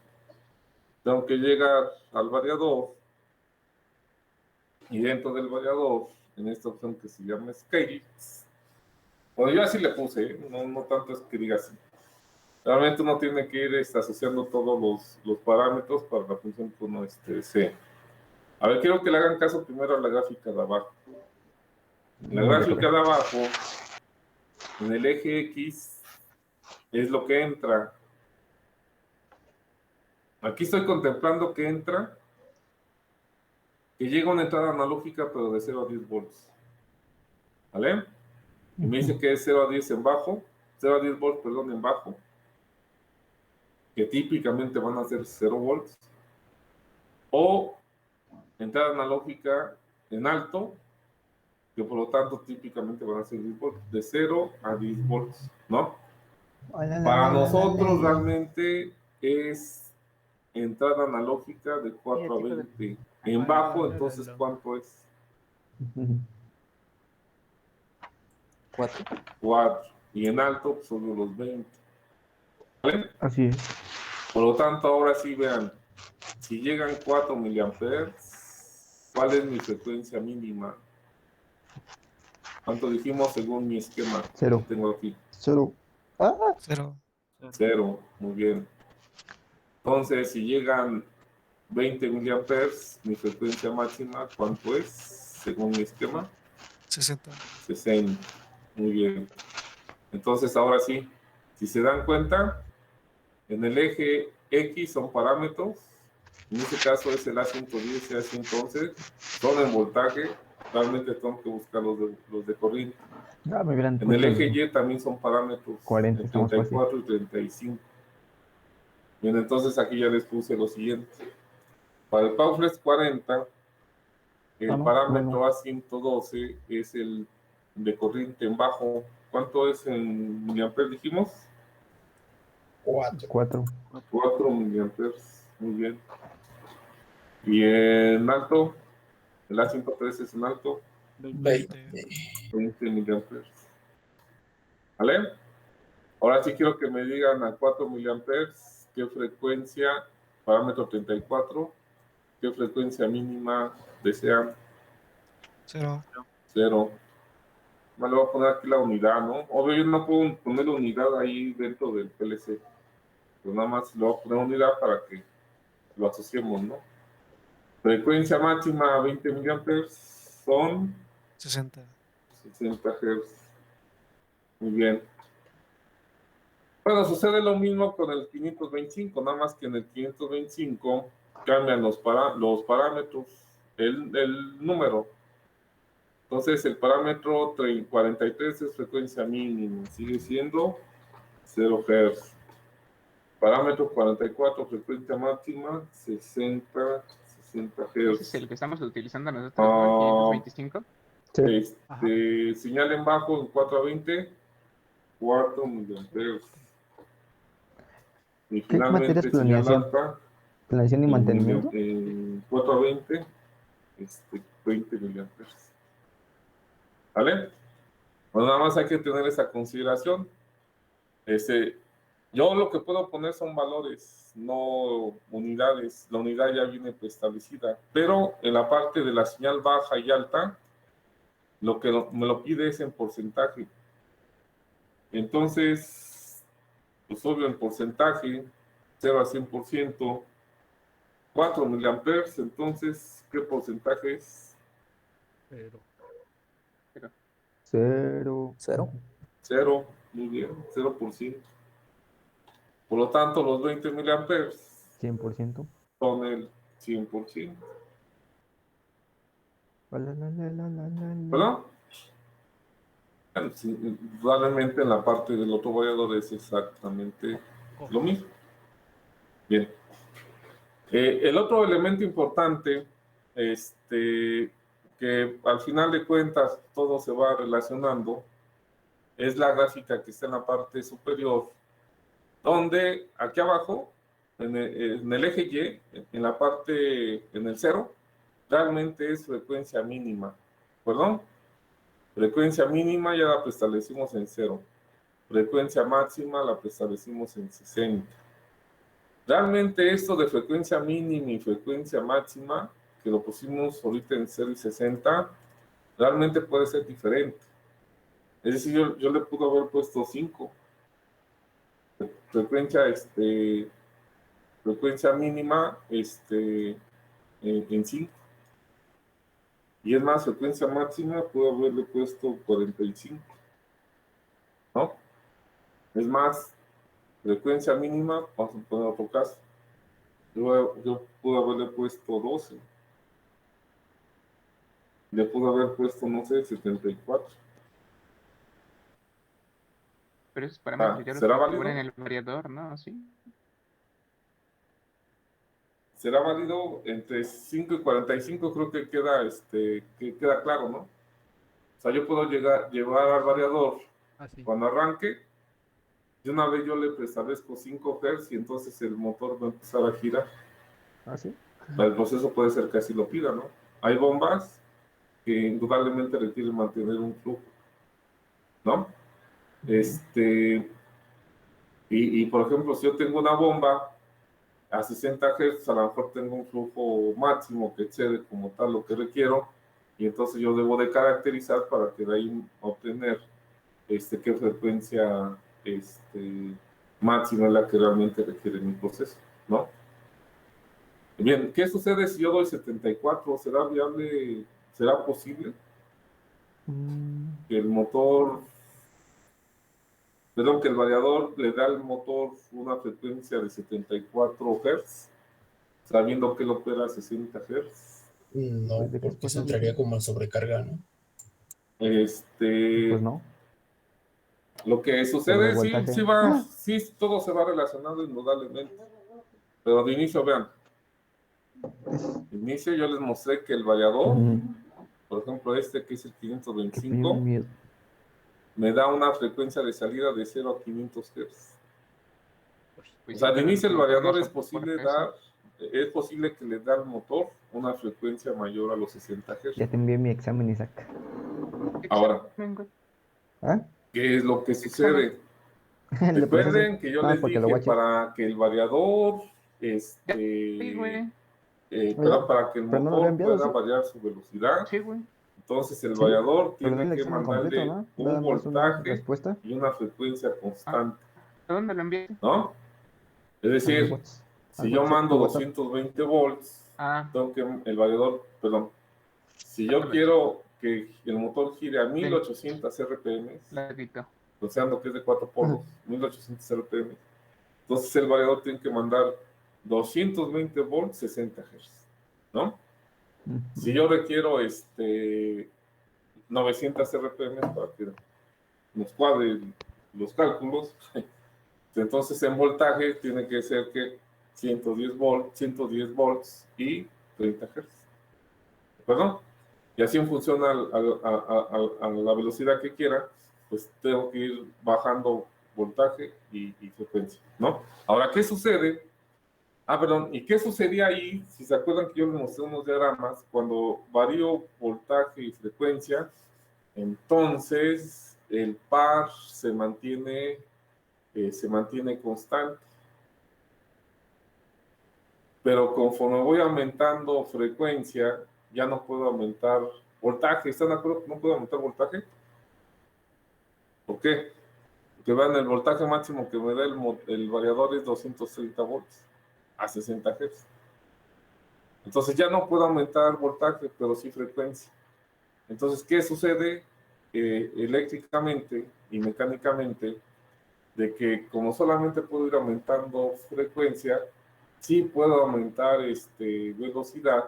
tengo que llegar al variador. Y dentro del variador, en esta opción que se llama Scale, bueno, yo así le puse, no tanto es que diga así. Realmente uno tiene que ir asociando todos los parámetros para la función que uno desee. A ver, quiero que le hagan caso primero a la gráfica de abajo. En la gráfica de abajo, en el eje X, es lo que entra. Aquí estoy contemplando que entra, que llega una entrada analógica, pero de 0 a 10 volts. ¿Vale? Y me dice que es 0 a 10 en bajo, 0 a 10 volts, perdón, en bajo, que típicamente van a ser 0 volts, o entrada analógica en alto, que por lo tanto típicamente van a ser 10 volts, de 0 a 10 volts, ¿no? Para nosotros realmente es entrada analógica de 4 a 20. En bajo, entonces, ¿cuánto es? 4. 4. Y en alto, pues, sobre los 20. ¿Vale? Así es. Por lo tanto, ahora sí vean, si llegan 4 miliamperes, ¿cuál es mi frecuencia mínima? ¿Cuánto dijimos según mi esquema? 0. Que tengo aquí. 0. Ah, 0. 0, muy bien. Entonces, si llegan 20 miliamperes, mi frecuencia máxima, ¿cuánto es? Según mi esquema, 60. 60. Muy bien. Entonces, ahora sí, si se dan cuenta, en el eje X son parámetros, en este caso es el A110 y A111, son en voltaje, realmente tengo que buscar los de corriente. me hubieran En el puesto eje Y también son parámetros, 40, el estamos 34 y 35. Bien, entonces aquí ya les puse lo siguiente. Para el Powerflex 40, el parámetro A112 es el de corriente en bajo. ¿Cuánto es en miliamperes dijimos? 4. 4. 4 miliamperes, muy bien. Y en alto, el A113 es en alto, 20. 20 miliamperes. ¿Vale? Ahora sí quiero que me digan a 4 miliamperes qué frecuencia, parámetro 34, qué frecuencia mínima desean. 0. 0. Me le voy a poner aquí la unidad, ¿no? Obvio, yo no puedo poner la unidad ahí dentro del PLC. Pero nada más le voy a poner unidad para que lo asociemos, ¿no? Frecuencia máxima 20 miliamperes son 60. 60 Hz. Muy bien. Bueno, sucede lo mismo con el 525, nada más que en el 525 cambian los parámetros, el número. Entonces, el parámetro 43 es frecuencia mínima, sigue siendo 0 Hz. Parámetro 44, frecuencia máxima, 60 Ese es Hz. el que estamos utilizando nosotros, ¿no? El 525. Señal en bajo en 4 a 20, 4 miliamperes. Y ¿Qué materia es finalmente señal planeación? alta ¿Planeación y mantenimiento? en 4 a 20, 20 miliamperes. ¿Vale? Bueno, nada más hay que tener esa consideración. Yo lo que puedo poner son valores, no unidades. La unidad ya viene preestablecida. Pero en la parte de la señal baja y alta, lo que me lo pide es en porcentaje. Entonces, pues obvio en porcentaje, 0 a 100%, 4 miliamperes, entonces, ¿qué porcentaje es? 0. 0. 0. 0, muy bien, 0%. Por lo tanto, los 20 miliamperes 100%. son el 100%. ¿Verdad? Sí, probablemente en la parte del otro variador es exactamente lo mismo. Bien. El otro elemento importante, que al final de cuentas todo se va relacionando, es la gráfica que está en la parte superior, donde aquí abajo, en el eje Y, en la parte, en el 0, realmente es frecuencia mínima. ¿Perdón? Frecuencia mínima ya la preestablecimos en 0. Frecuencia máxima la preestablecimos en 60. Realmente esto de frecuencia mínima y frecuencia máxima, que lo pusimos ahorita en 0 y 60, realmente puede ser diferente. Es decir, yo le pude haber puesto 5. Frecuencia mínima en 5. Y es más, frecuencia máxima puedo haberle puesto 45, ¿no? Es más, frecuencia mínima, vamos a poner otro caso. Yo pude haberle puesto 12. Le pude haber puesto, no sé, 74. Pero esos parámetros ya los ¿será configuran válido? en el variador, ¿no? Sí. Será válido entre 5 y 45, creo que queda claro, ¿no? O sea, yo puedo llevar al variador Ah, sí. cuando arranque, de una vez yo le preestablezco 5 Hz y entonces el motor va a empezar a girar. ¿Ah, sí? El proceso puede ser que así lo pida, ¿no? Hay bombas que indudablemente requieren mantener un flujo, ¿no? Y por ejemplo, si yo tengo una bomba a 60 Hz, a lo mejor tengo un flujo máximo que excede como tal lo que requiero, y entonces yo debo de caracterizar para que de ahí obtener qué frecuencia máxima es la que realmente requiere mi proceso, ¿no? Bien, ¿qué sucede si yo doy 74? ¿Será viable? ¿Será posible que el motor, perdón, que el variador le da al motor una frecuencia de 74 Hz, sabiendo que él opera a 60 Hz? No, Pues, ¿de qué porque eso cosa entraría dice? como en sobrecarga, ¿no? Pues no, Lo que por el sucede, sí, voltaje. sí, todo se va relacionado indudablemente. Pero de inicio, vean, de inicio yo les mostré que el variador, por ejemplo, que es el Que 525, miedo. me da una frecuencia de salida de 0 a 500 Hz. Pues O sí, sea, de pero inicio nuestro el motor no variador soporta eso. es posible que le da al motor una frecuencia mayor a los 60 Hz. Ya te envié mi examen, Isaac. Ahora, Examen, güey. ¿Ah? ¿qué es lo que Examen. sucede? El de proceso. Recuerden que yo Nada más les porque lo dije guaches. para que el variador, Ya, sí, güey. perdón, para que el Pero no lo había motor enviado, pueda ¿sí? variar su velocidad, Sí, güey. entonces el Sí. variador Pero no tiene el que examen completo, mandarle ¿no? un Nada más una voltaje respuesta y una frecuencia Ah, constante, ¿a dónde lo enviaste? ¿no? Es al decir, WhatsApp. si Al yo WhatsApp, mando tu WhatsApp. 220 volts, Ah, el variador, perdón, si yo ahorita lo checo. quiero que el motor gire a Ten, 1800 RPM, la quito. considerando que es de 4 polos, 1800 RPM, entonces el variador tiene que mandar 220 volts, 60 Hz, ¿no? Si yo requiero 900 RPM para que nos cuadren los cálculos, entonces en voltaje tiene que ser que 110 volts y 30 Hz, ¿de acuerdo? Y así en función a la velocidad que quiera, pues tengo que ir bajando voltaje y frecuencia, ¿no? Ahora, ¿qué sucede? Perdón, ¿y qué sucedía ahí? Si se acuerdan que yo les mostré unos diagramas, cuando varío voltaje y frecuencia, entonces el par se mantiene constante. Pero conforme voy aumentando frecuencia, ya no puedo aumentar voltaje. ¿Están de acuerdo que no puedo aumentar voltaje? ¿Por qué? Porque vean, el voltaje máximo que me da el variador es 230 volts a 60 Hz. Entonces ya no puedo aumentar voltaje, pero sí frecuencia. Entonces, ¿qué sucede eléctricamente y mecánicamente? De que como solamente puedo ir aumentando frecuencia, sí puedo aumentar velocidad,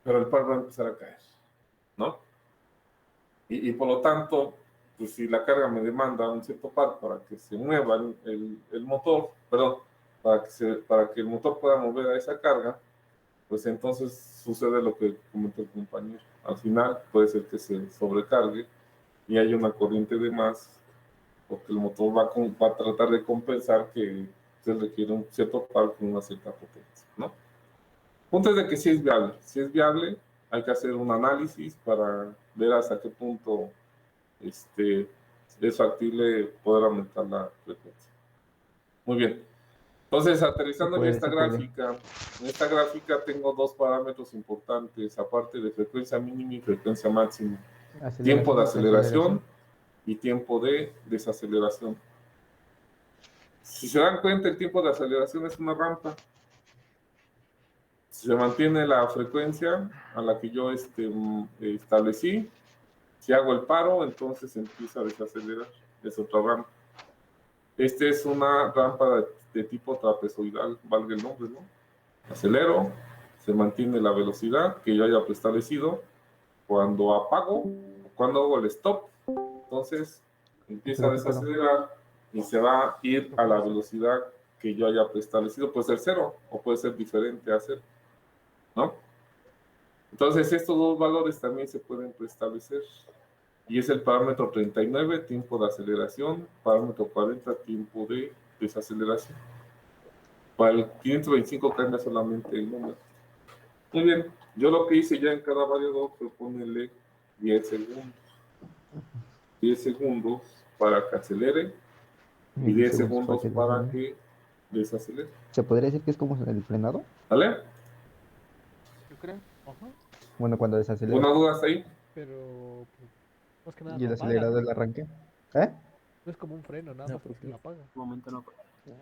pero el par va a empezar a caer, ¿no? Y por lo tanto, pues si la carga me demanda un cierto par para que se mueva el motor, perdón, para que el motor pueda mover a esa carga, pues entonces sucede lo que comentó el compañero. Al final puede ser que se sobrecargue y haya una corriente de más, porque el motor va a tratar de compensar que se requiere un cierto par con una cierta potencia, ¿no? El punto es de que si es viable, hay que hacer un análisis para ver hasta qué punto es factible poder aumentar la frecuencia. Muy bien. Entonces, aterrizando en Se puede. en esta gráfica tengo dos parámetros importantes, aparte de frecuencia mínima y frecuencia máxima. Tiempo de Aceleración y aceleración desaceleración. y tiempo de desaceleración. Si se dan cuenta, el tiempo de aceleración es una rampa. se mantiene la frecuencia a la que yo establecí. Si hago el paro, entonces empieza a desacelerar. Es otra rampa. Es una rampa de tipo trapezoidal, valga el nombre, ¿no? Acelero, se mantiene la velocidad que yo haya preestablecido. Cuando apago, cuando hago el stop, entonces empieza a desacelerar y se va a ir a la velocidad que yo haya preestablecido. Puede ser 0 o puede ser diferente a 0, ¿no? Entonces estos dos valores también se pueden preestablecer. Y es el parámetro 39, tiempo de aceleración, parámetro 40, tiempo de desaceleración. Para el 525 cambia solamente el número. Muy bien, yo lo que hice ya en cada variador fue ponerle 10 segundos. 10 segundos para que acelere y 10 segundos para que desacelere. ¿Se podría decir que es como el frenado? ¿Vale? Yo creo. Ajá, Bueno, cuando desacelera. ¿Una duda hasta ahí? pero pues, más que nada Y el lo apaga, acelerador ¿no? del arranque. ¿Eh? No es como un freno, nada No, más que porque lo apaga. Un momento no.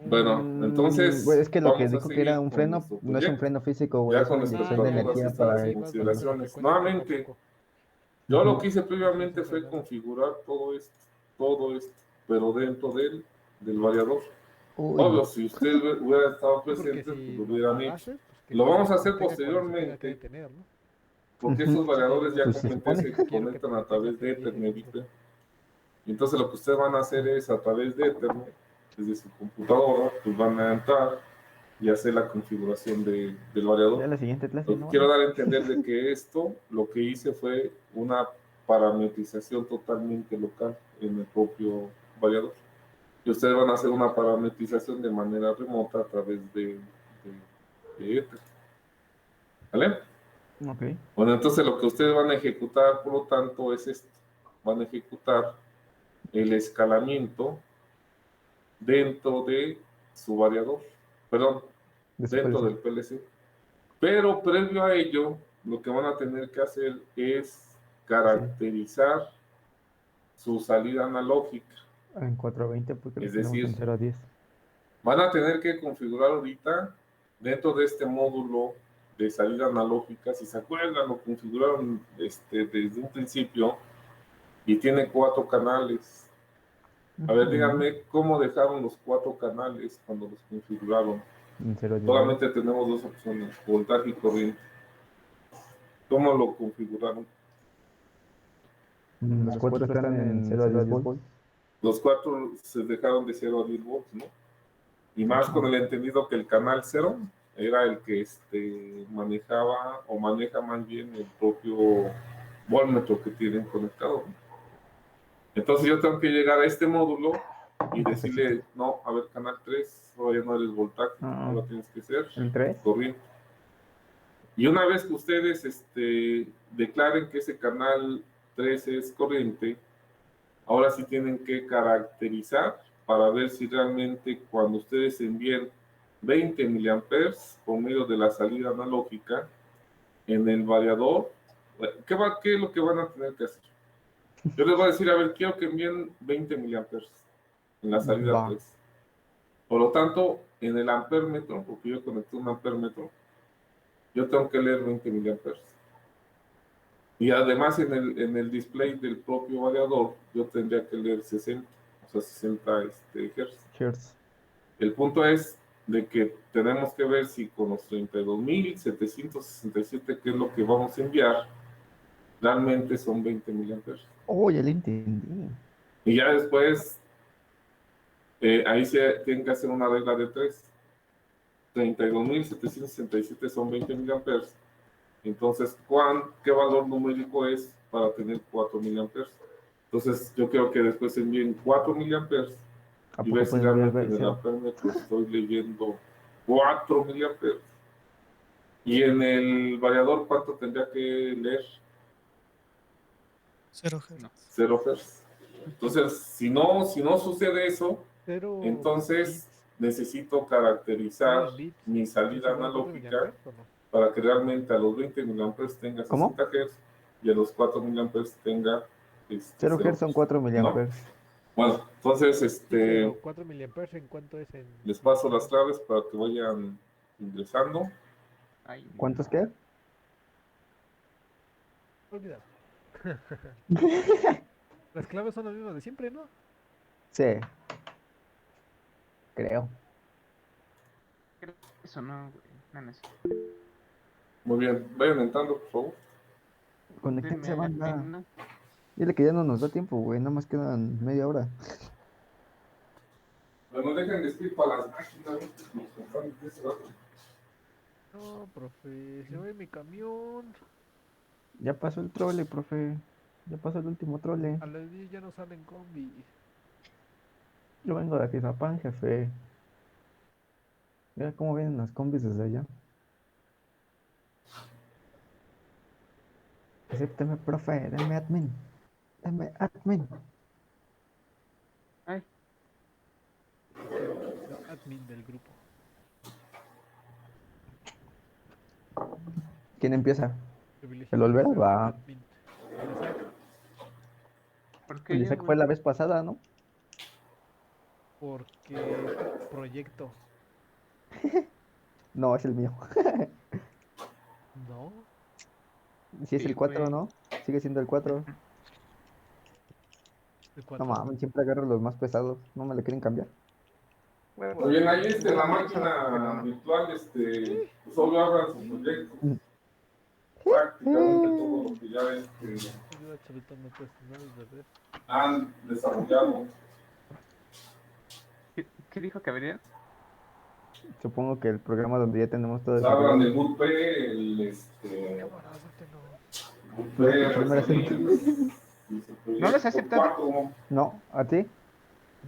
Bueno, entonces, Pues es que lo que vamos a dijo que era seguir un con freno, nuestro no es un proyecto. freno físico, güey, Ya es con una nuestras inyección de todas energía estas para... consideraciones. Nuevamente, yo lo que hice previamente fue configurar todo esto, pero dentro del variador. Uy, Obvio, si usted hubiera estado Sí, porque presente, si pues lo hubieran hecho. apagases, pues que Lo vamos a hacer detenga cuando se tenga que posteriormente, detener, ¿no? porque Ujú. esos variadores ya Pues se comenté supone. se Quiero que conectan te a través de detengas en 10 Ethernet. segundos. Y entonces lo que ustedes van a hacer es a través de Ethernet, desde su computadora, pues van a entrar y hacer la configuración del Ya variador. la siguiente clase, Lo que ¿no? quiero dar a entender de que lo que hice fue una parametrización totalmente local en el propio variador. Y ustedes van a hacer una parametrización de manera remota a través de Ether. ¿Vale? Ok. Bueno, entonces lo que ustedes van a ejecutar, por lo tanto, es esto. Van a ejecutar el escalamiento dentro de su variador, perdón, dentro del PLC. Pero previo a ello, lo que van a tener que hacer es caracterizar su salida analógica. En 420 porque lo Es tenemos en decir, 0 a 10. van a tener que configurar ahorita dentro de este módulo de salida analógica. Si se acuerdan, lo configuraron desde un principio y tiene 4 canales. A ver, díganme cómo dejaron los 4 canales cuando los configuraron. En 0 a 10. Solamente tenemos 2 opciones, voltaje y corriente. ¿Cómo lo configuraron? Los 4 están en 0 a 10 volts. Los 4 se dejaron de 0 a 10 volts, ¿no? Y más con el entendido que el canal 0 era el que manejaba o maneja más bien el propio voltmetro que tienen conectado, ¿no? Entonces yo tengo que llegar a este módulo y decirle, no, a ver, canal 3, todavía no eres voltaje, ahora tienes que ser ¿El 3? corriente. Y una vez que ustedes declaren que ese canal 3 es corriente, ahora sí tienen que caracterizar para ver si realmente cuando ustedes envíen 20 miliamperes por medio de la salida analógica en el variador, ¿qué es lo que van a tener que hacer? Yo les voy a decir, a ver, quiero que envíen 20 miliamperes en la salida 3. Por lo tanto, en el ampérmetro, porque yo conecté un ampérmetro, yo tengo que leer 20 miliamperes. Y además en el display del propio variador, yo tendría que leer 60, o sea, 60 Hz. El punto es de que tenemos que ver si con los 32.767, que es lo que vamos a enviar, realmente son 20 miliamperes. Oh, ya lo entendí. Y ya después, ahí se tienen que hacer una regla de 3. 32.767 son 20 miliamperes. Entonces, ¿qué valor numérico es para tener 4 miliamperes? Entonces, yo creo que después envíen 4 miliamperes y ver si realmente en el ampérmetro estoy leyendo 4 miliamperes. Y en el variador, ¿cuánto tendría que leer? 0 Hz. 0 Hz. Entonces, si no sucede eso, Pero entonces necesito caracterizar mi salida analógica para que realmente a los 20 miliamperes tenga 60 Hz y a los 4 miliamperes tenga 0 Hz son 4 miliamperes. ¿No? Bueno, entonces 4 miliamperes, ¿en cuánto es en...? les paso las claves para que vayan ingresando. Ay, ¿Cuántos no. qué? Olvidado. Las claves son las mismas de siempre, ¿no? Sí, creo. Eso no, güey. No, no es. Muy bien, vayan entrando, por favor. Conéctense, Denme banda. pena. Dile que ya no nos da tiempo, güey. Nada más quedan media hora. Pero no dejen de escribir para las máquinas, ¿no? Nos están de ese rato. No, profe, se va mi camión. Ya pasó el trole, profe. Ya pasó el último trole. A las 10 ya no salen combis. Yo vengo de Atizapán, jefe. Mira cómo vienen las combis desde allá. Acépteme, profe. Denme admin. Denme admin. Ay, No, admin del grupo. ¿Quién empieza? ¿El Privilegiado de Olvera? ser Va. admin. El Isaac, ¿por qué El yo, Isaac fue güey? la vez pasada, ¿no? porque proyecto. No, es el mío. No, Sí, es Sí, el 4, güey. ¿no? Sigue siendo el 4. de No 4. mames, siempre agarro los más pesados. No me lo quieren cambiar. Muy bien, ahí Yo la también estaba porque máquina no. virtual, pues solo abran sus proyectos. Prácticamente todo lo que ya Ayuda, chavito, me personal, bebé. han desarrollado. ¿Qué dijo que habría? Supongo que el programa donde ya tenemos todo Abran desarrollado. el bootp, Cámara, suéltelo. Lo bootp, escuché, me la Reselin, sentí. y su ¿No los proyecto he aceptado? 4. No, ¿a ti?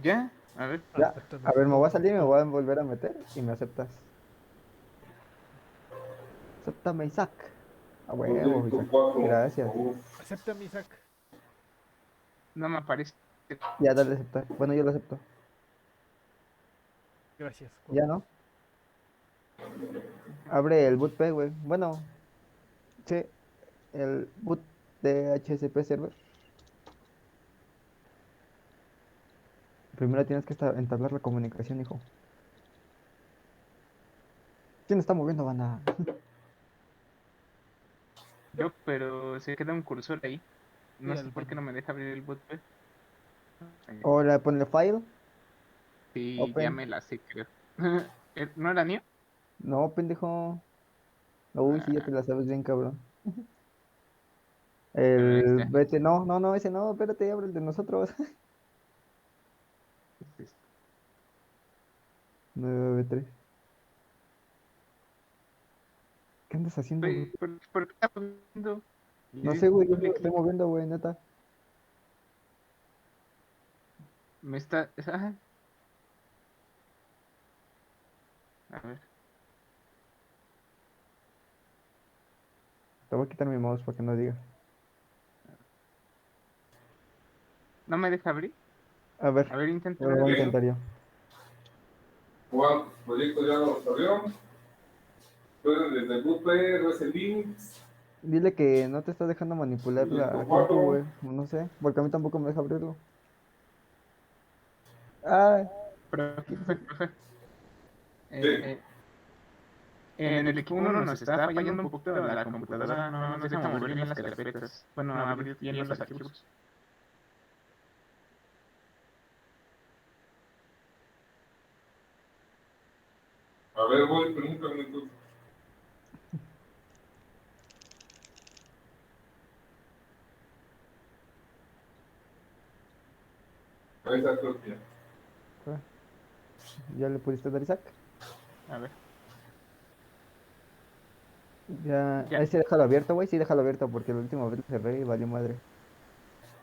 ¿Ya? A ver. Ya. Acéptame, A ver, me voy a salir y me Juanito. voy a volver a meter y me aceptas. Acéptame, Isaac. A huevo, Proyecto Isaac. 4, por Gracias. favor. Acéptame, Isaac. No me aparece. Ya, dale a aceptar. Bueno, yo lo acepto. Gracias, Ya, Juanito. ¿no? Abre el boot P, güey. Bueno, sí, el boot de HSP server. Primero tienes que entablar la comunicación, hijo. ¿Quién está moviendo, banda? Yo, pero se queda un cursor ahí. Voy No sé al por qué baño. no me deja abrir el bootpad. Hola, ponle file. Sí, ya Open. me la sé, creo. ¿No era mío? No, pendejo. Uy, sí, ya te Ah, la sabes bien, cabrón. a ver, ahí El está. vete, no, no, no, ese no, espérate, abre el de nosotros. Este, 993. ¿Qué andas haciendo, güey? ¿Por qué está poniendo? No Le di sé, güey, yo no doble lo estoy clic. moviendo, güey, neta. Me está. A ver. Te voy a quitar mi mouse para que no digas. ¿No me deja abrir? A ver, A ver, intenta lo voy a abrirlo tú. intentar yo. Juan, sus proyectos ya los abrieron. Pueden desde el bootp, Reselin, Dile que no te está dejando manipular proyecto la compu, 4. güey. No sé, porque a mí tampoco me deja abrirlo. Ah, Profe, ¿quién es el- profe. Sí. Eh, en el equipo 1 nos está fallando un poquito la computadora. No nos deja mover bien las carpetas. Bueno, abrir bien los archivos. A ver, voy, pregúntame entonces. Ahí está, creo que ya. Ah, ¿ya le pudiste dar Isaac? A ver. Ya, Ya. ahí sí déjalo abierto, güey, sí déjalo abierto porque la última vez lo cerré y valió madre.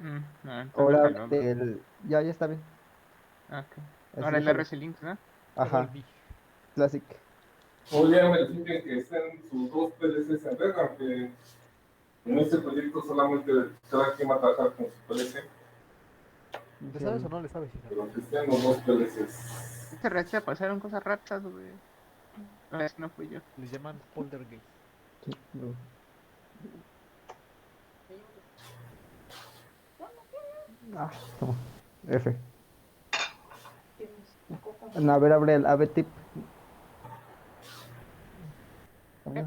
No, entonces Ahora déjalo abro. ábrete ya está bien. Ok. Así Ahora el déjalo. RC Link, ¿no? Ya Ajá, volví. Classic. Oye, me dicen que estén sus dos PLCs en red, aunque en este proyecto solamente cada quien va a trabajar con su PLC, ¿Le sabes o no le sabes, Isaac? pero que estén los dos PLCs. Esta racha pasaron cosas ratas, güey. A ver, no fui yo. Les llaman poltergeist. Sí, no. Ah, toma. F. No, a ver, abre el AB tip. A ver.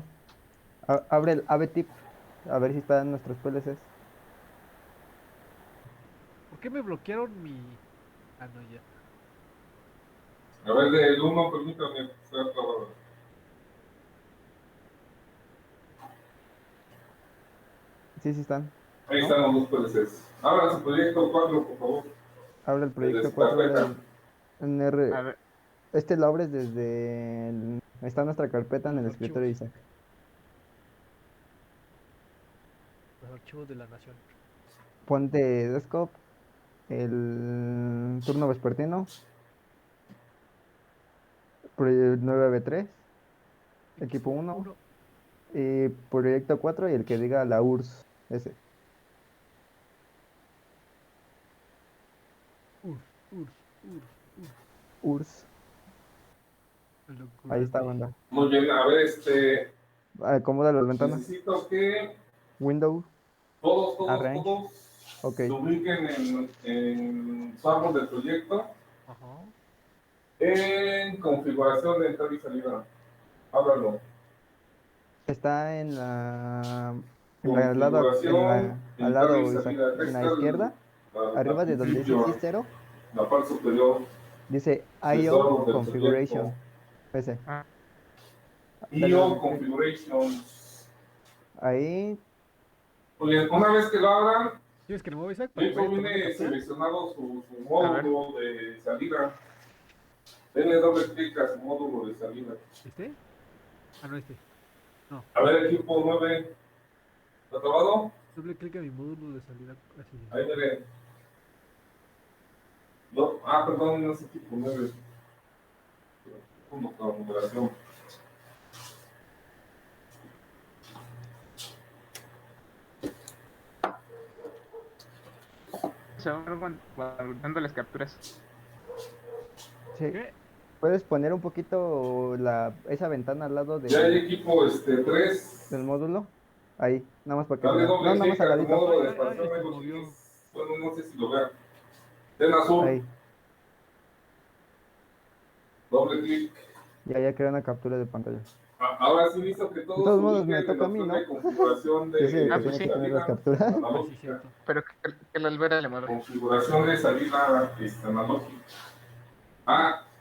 Abre el ABTIP, a ver si están nuestros PLCs. ¿Por qué me bloquearon mi...? Ah, no, ya. A ver, del 1, permítame. Está trabado. Sí, sí están. Ahí ¿No? están los dos PLCs. Abra su proyecto 4, por favor. Abre el Desde proyecto su 4, carpeta. en R. A ver, Este lo abres está nuestra carpeta en Los el escritorio de archivos. Isaac. Los archivos de la nación. Ponte desktop, el turno vespertino, 9B3, equipo 1, Uno. y proyecto 4 y el que diga la URSS, ese, Urs, urs, urs, urs. URSS. El Ahí está, grande. banda. Muy bien, a ver, Acomoda las ventanas. necesito que Window, Arrange. todos Ok. se ubiquen en su árbol del proyecto Ajá. en configuración de entrada y salida. Ábralo. Está Configuración, al entrada y lado, Isaac, salida. Acá en la está izquierda, la arriba de donde dice configure, C0, la parte superior dice de su IO árbol del proyecto. Configuration. Ese. ah, Dale, IO dale, clic. Configurations. Ahí. Muy bien, una vez que lo abran, ¿Quieres que le mueva Isaac para que dentro vaya tomando viene captura? seleccionado su A ver. módulo de salida. Denle doble clic a su módulo de salida. ¿Este? Ah, no, este. No. A ver, equipo 9. ¿Está trabado? Doble clic a mi módulo de salida. Así. Ahí miren. Perdón, no es equipo 9. Como con numeración. se van guardando las capturas. Sí. ¿Qué? Puedes poner un poquito esa ventana al lado Ya hay equipo 3. del módulo. Ahí, nada más para que se Dale vea. No, doble nada más clic al a tu ladito. módulo de Ay, expansión. Ahí se lo movió. tienes. Bueno, no sé si lo vean. Den azul. Ahí. Doble clic. Ya creé una captura de pantalla. Ahora sí listo que De todos todos modos, me ubiquen en toca la a mí, opción ¿no? de configuración Yo soy el de que pues tiene sí. que tener las salida capturas. Ah, sí, analógica. cierto. Pero que la Albera le mueve. Configuración de salida analógica.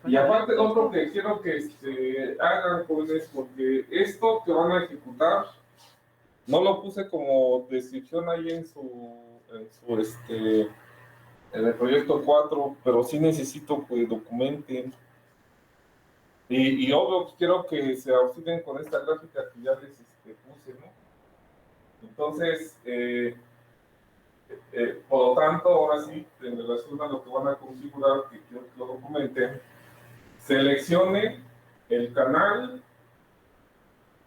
Y Vaya, aparte lo otro esto. que quiero que hagan, jóvenes, porque esto que van a ejecutar, no lo puse como descripción ahí en el proyecto 4, pero sí necesito que documenten. Y obvio, pues, quiero que se auxilien con esta gráfica que ya les puse, ¿no? Entonces, por lo tanto, ahora sí, en relación a lo que van a configurar, que quiero que lo documenten, seleccione el canal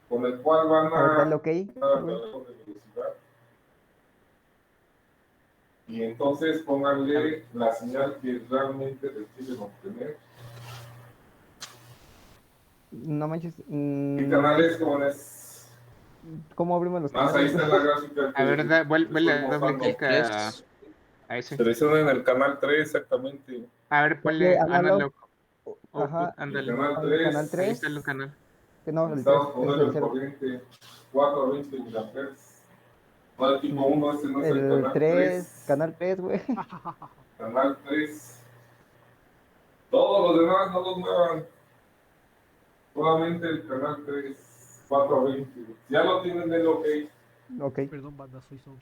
con el cual van A ver, a dale ok, Rubén. de velocidad. Y entonces pónganle la señal que realmente requieren obtener. No manches. ¿Qué canales, jóvenes? ¿Cómo abrimos los Más ahí canales, está güey? la gráfica A ver, que vuelve estoy a doble mostrando. clic a 3. ese. Seleccionen el canal 3 exactamente. A ver, Ponle ponle analog. analog output, Ajá. El ándale. canal Ponle canal 3, Ahí 3. está el canal. Que no, el 3. necesitamos Ese es ponerle el el 0. corriente 4 a 20 miliamperes. No, el tipo 1, este no es el El canal 3. 3. Canal 3, güey. Canal 3. Todos los demás no los muevan. Solamente el canal 3, 4 a 20. Ya lo tienen en OK. Ok. Perdón, banda, soy sordo.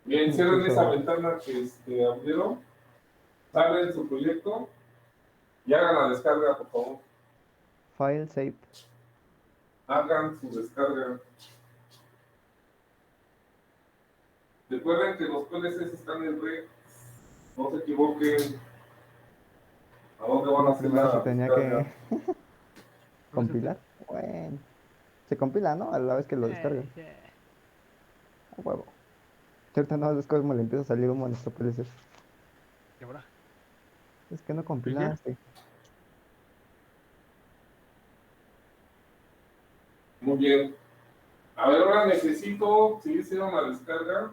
Bien, Sí, cierren esa sorry. ventana que abrieron. Salen su proyecto y hagan la descarga, por favor. File save. Hagan su descarga. Recuerden que los PLCs están en red. No se equivoquen. ¿A dónde van a No, hacer primero se la tenía descarga? que compilar. Bueno. Se compila, ¿no? A la vez que lo descarga. A huevo. Cierto, no, es como le empieza a salir humo a nuestro PLC. ¿Y ahora? Es que no Pues ya. compilaste. Muy bien. A ver, ahora necesito, si hicieron la descarga,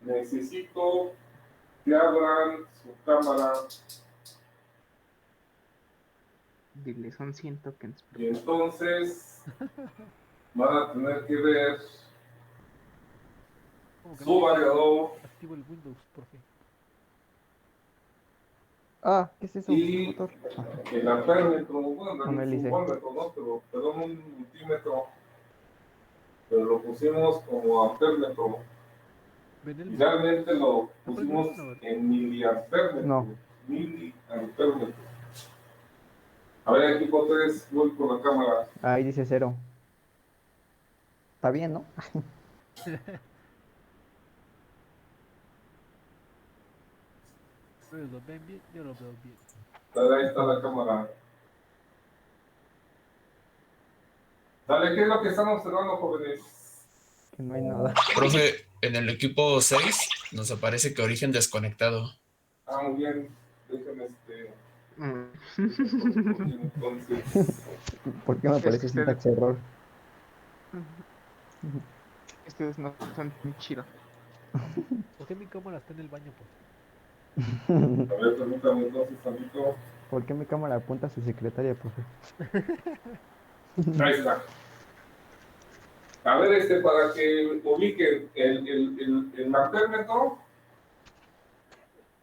necesito que abran su cámara. Dile, son 100 tokens. Y entonces van a tener que ver ¿Cómo que su no? variador Activo el Windows, profe. Ah, ¿qué es eso? y Motor. Ah, el amperímetro, bueno, Un el hélice. subómetro, ¿no? Pero perdón, un multímetro, pero lo pusimos como amperímetro. Ven Y el. realmente lo Aprende pusimos bien, a ver. en miliamperímetro. No. Miliamperímetro. A ver, equipo 3, voy con la cámara. Ahí dice 0. Está bien, ¿no? ¿Ustedes lo ven bien? Yo lo veo bien. Ahí está la cámara. Dale, ¿qué es lo que están observando, jóvenes? Que no hay nada. Profe, en el equipo 6 nos aparece que origen desconectado. Ah, muy bien. Déjenme Mm. entonces. ¿Por qué me Es que aparece sintax error? ustedes no son muy chidos. ¿Por qué mi cámara está en el baño, profe? A ver, permítame entonces, tantito. ¿Por qué mi cámara apunta a su secretaria, profe? Ahí está. A ver, para que ubiquen el marcémetro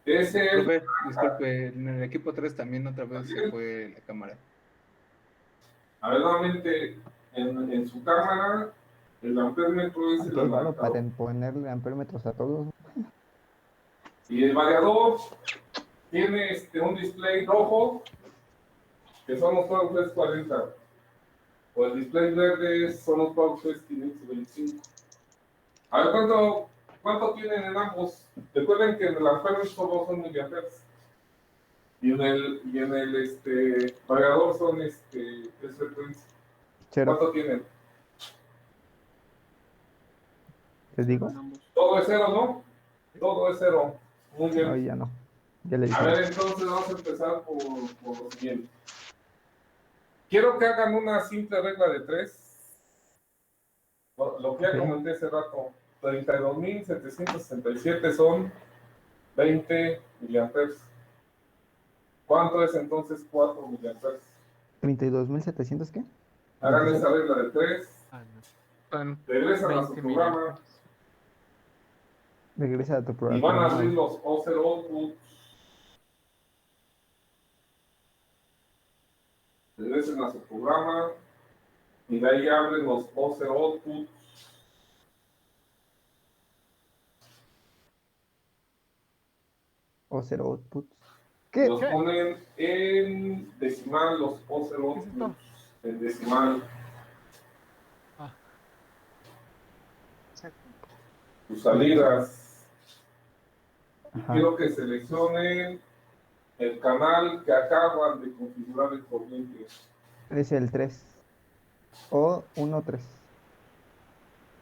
es el. Profe, disculpe, en el equipo 3 también otra vez se fue la cámara. A ver, nuevamente, en su cámara, el amperímetro es el Aquí hay varo para anaranjado. ponerle amperímetros a todos. Y el variador tiene un display rojo, que son los PowerPoint 40. O el display verde son los PowerPoint 525. A ver, ¿cuánto tienen en ambos? Recuerden que en el amperímetro solo son miliamperes. Y en el variador son es frecuencia. 0. ¿Cuánto tienen? ¿Les digo? Todo es cero, ¿no? Todo es cero. Muy bien. Hoy ya no. Ya le A dije. ver, entonces vamos a empezar por lo siguiente. Quiero que hagan una simple regla de 3. Lo que ya Ok. comenté hace rato. 32.767 son 20 miliamperes. ¿Cuánto es entonces 4 miliamperes? 32.700, ¿qué? Hagan 26. esa regla de 3. Ah, no. Son Regresan a su 20 programa miliamperes. Regresa a tu y programa. van a abrir los O0 outputs. Regresen a su programa y de ahí abren los O0 outputs. O 0 outputs. ¿Qué? Los ponen en decimal, los O0 ¿Qué es esto? outputs en decimal. Ah, Sus salidas. Y Ajá. quiero que seleccionen el canal que acaban de configurar el corriente. Es el 3. O 1, 3.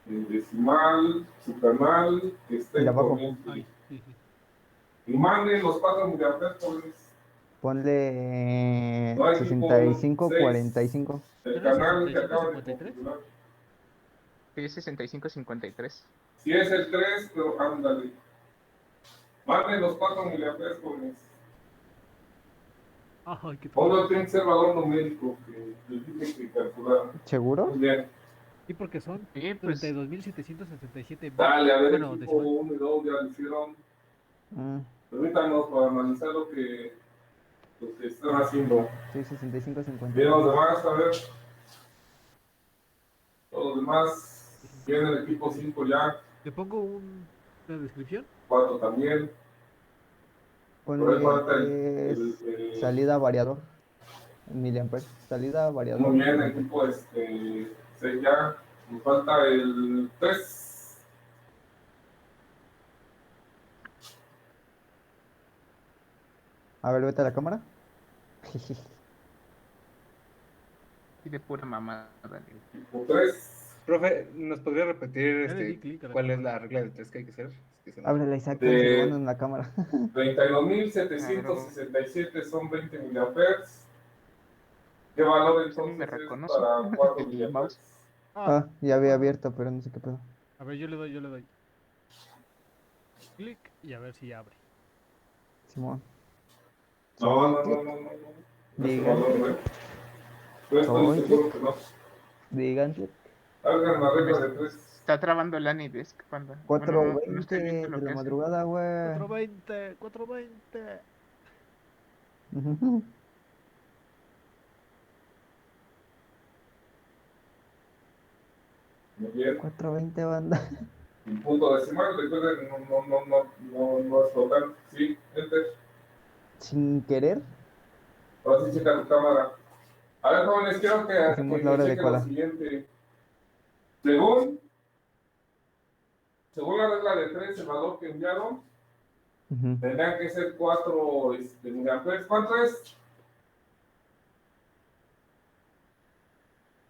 En decimal, su canal que está El de en abajo. corriente. ay, sí, sí. Y manden los 4 miliamperes, jóvenes. Ponle No hay tipo 65, 6. 45. El ¿No era canal que acaban de 65-53? configurar. Sí, 65-53. Si es el 3, pero ándale. Manden los 4 miliamperes, jóvenes. Ay, qué Ponlo tonto. tiene que ser valor numérico que les dije que calcular. ¿Seguro? Muy bien. Sí, porque son Sí, pues 32.767 Dale, a ver, bueno, equipo decimal. 1 y 2 ya lo hicieron. Mm, Permítanos para analizar lo que están haciendo. sí, 65, Bien, los 53. demás, a ver. Todos los demás. Bien, el equipo 5 ya. ¿Le pongo una descripción? 4 también. Por ahí falta Ponle salida variador. En miliamperes. Salida variador. muy bien, miliamperes. equipo 6 ya. Nos falta el 3. A ver, vete a la cámara. sí, de pura mamada. Equipo 3. Profe, ¿nos podría repetir Ya le di clic a la cuál es cámara. la regla de 3 que hay que hacer? Es que se nos- Ábrela, Isaac, se lo mando De en la cámara. 32.767 son 20 miliamperes. ¿Qué valor Pues a mí me entonces es reconoce para 4 el miliamperes? mouse. Ah, ya había abierto, pero no sé qué pedo. A ver, yo le doy. Clic y a ver si abre. Simón. No, Simón, no, no, clic. no, no, No es un Digan, valor, ¿no? Yo estoy Oye. seguro que no. digan, Hagan la regla de 3. Está trabando el Anidesk, panda. Bueno, no estoy 4:20 viendo lo de la que hace. madrugada, güey. 420, 420. Ujú. Muy bien. 4:20, banda. Y punto decimal, recuerden, no explotar. Sí, enter. Sin querer, Ahora sí checa tu cámara. A ver, jóvenes, quiero hicimos que la hora chequen lo adecuada. siguiente. Según la regla de 3, el valor que enviaron Ujú. tendrán que ser 4 miliamperes. ¿Cuánto es?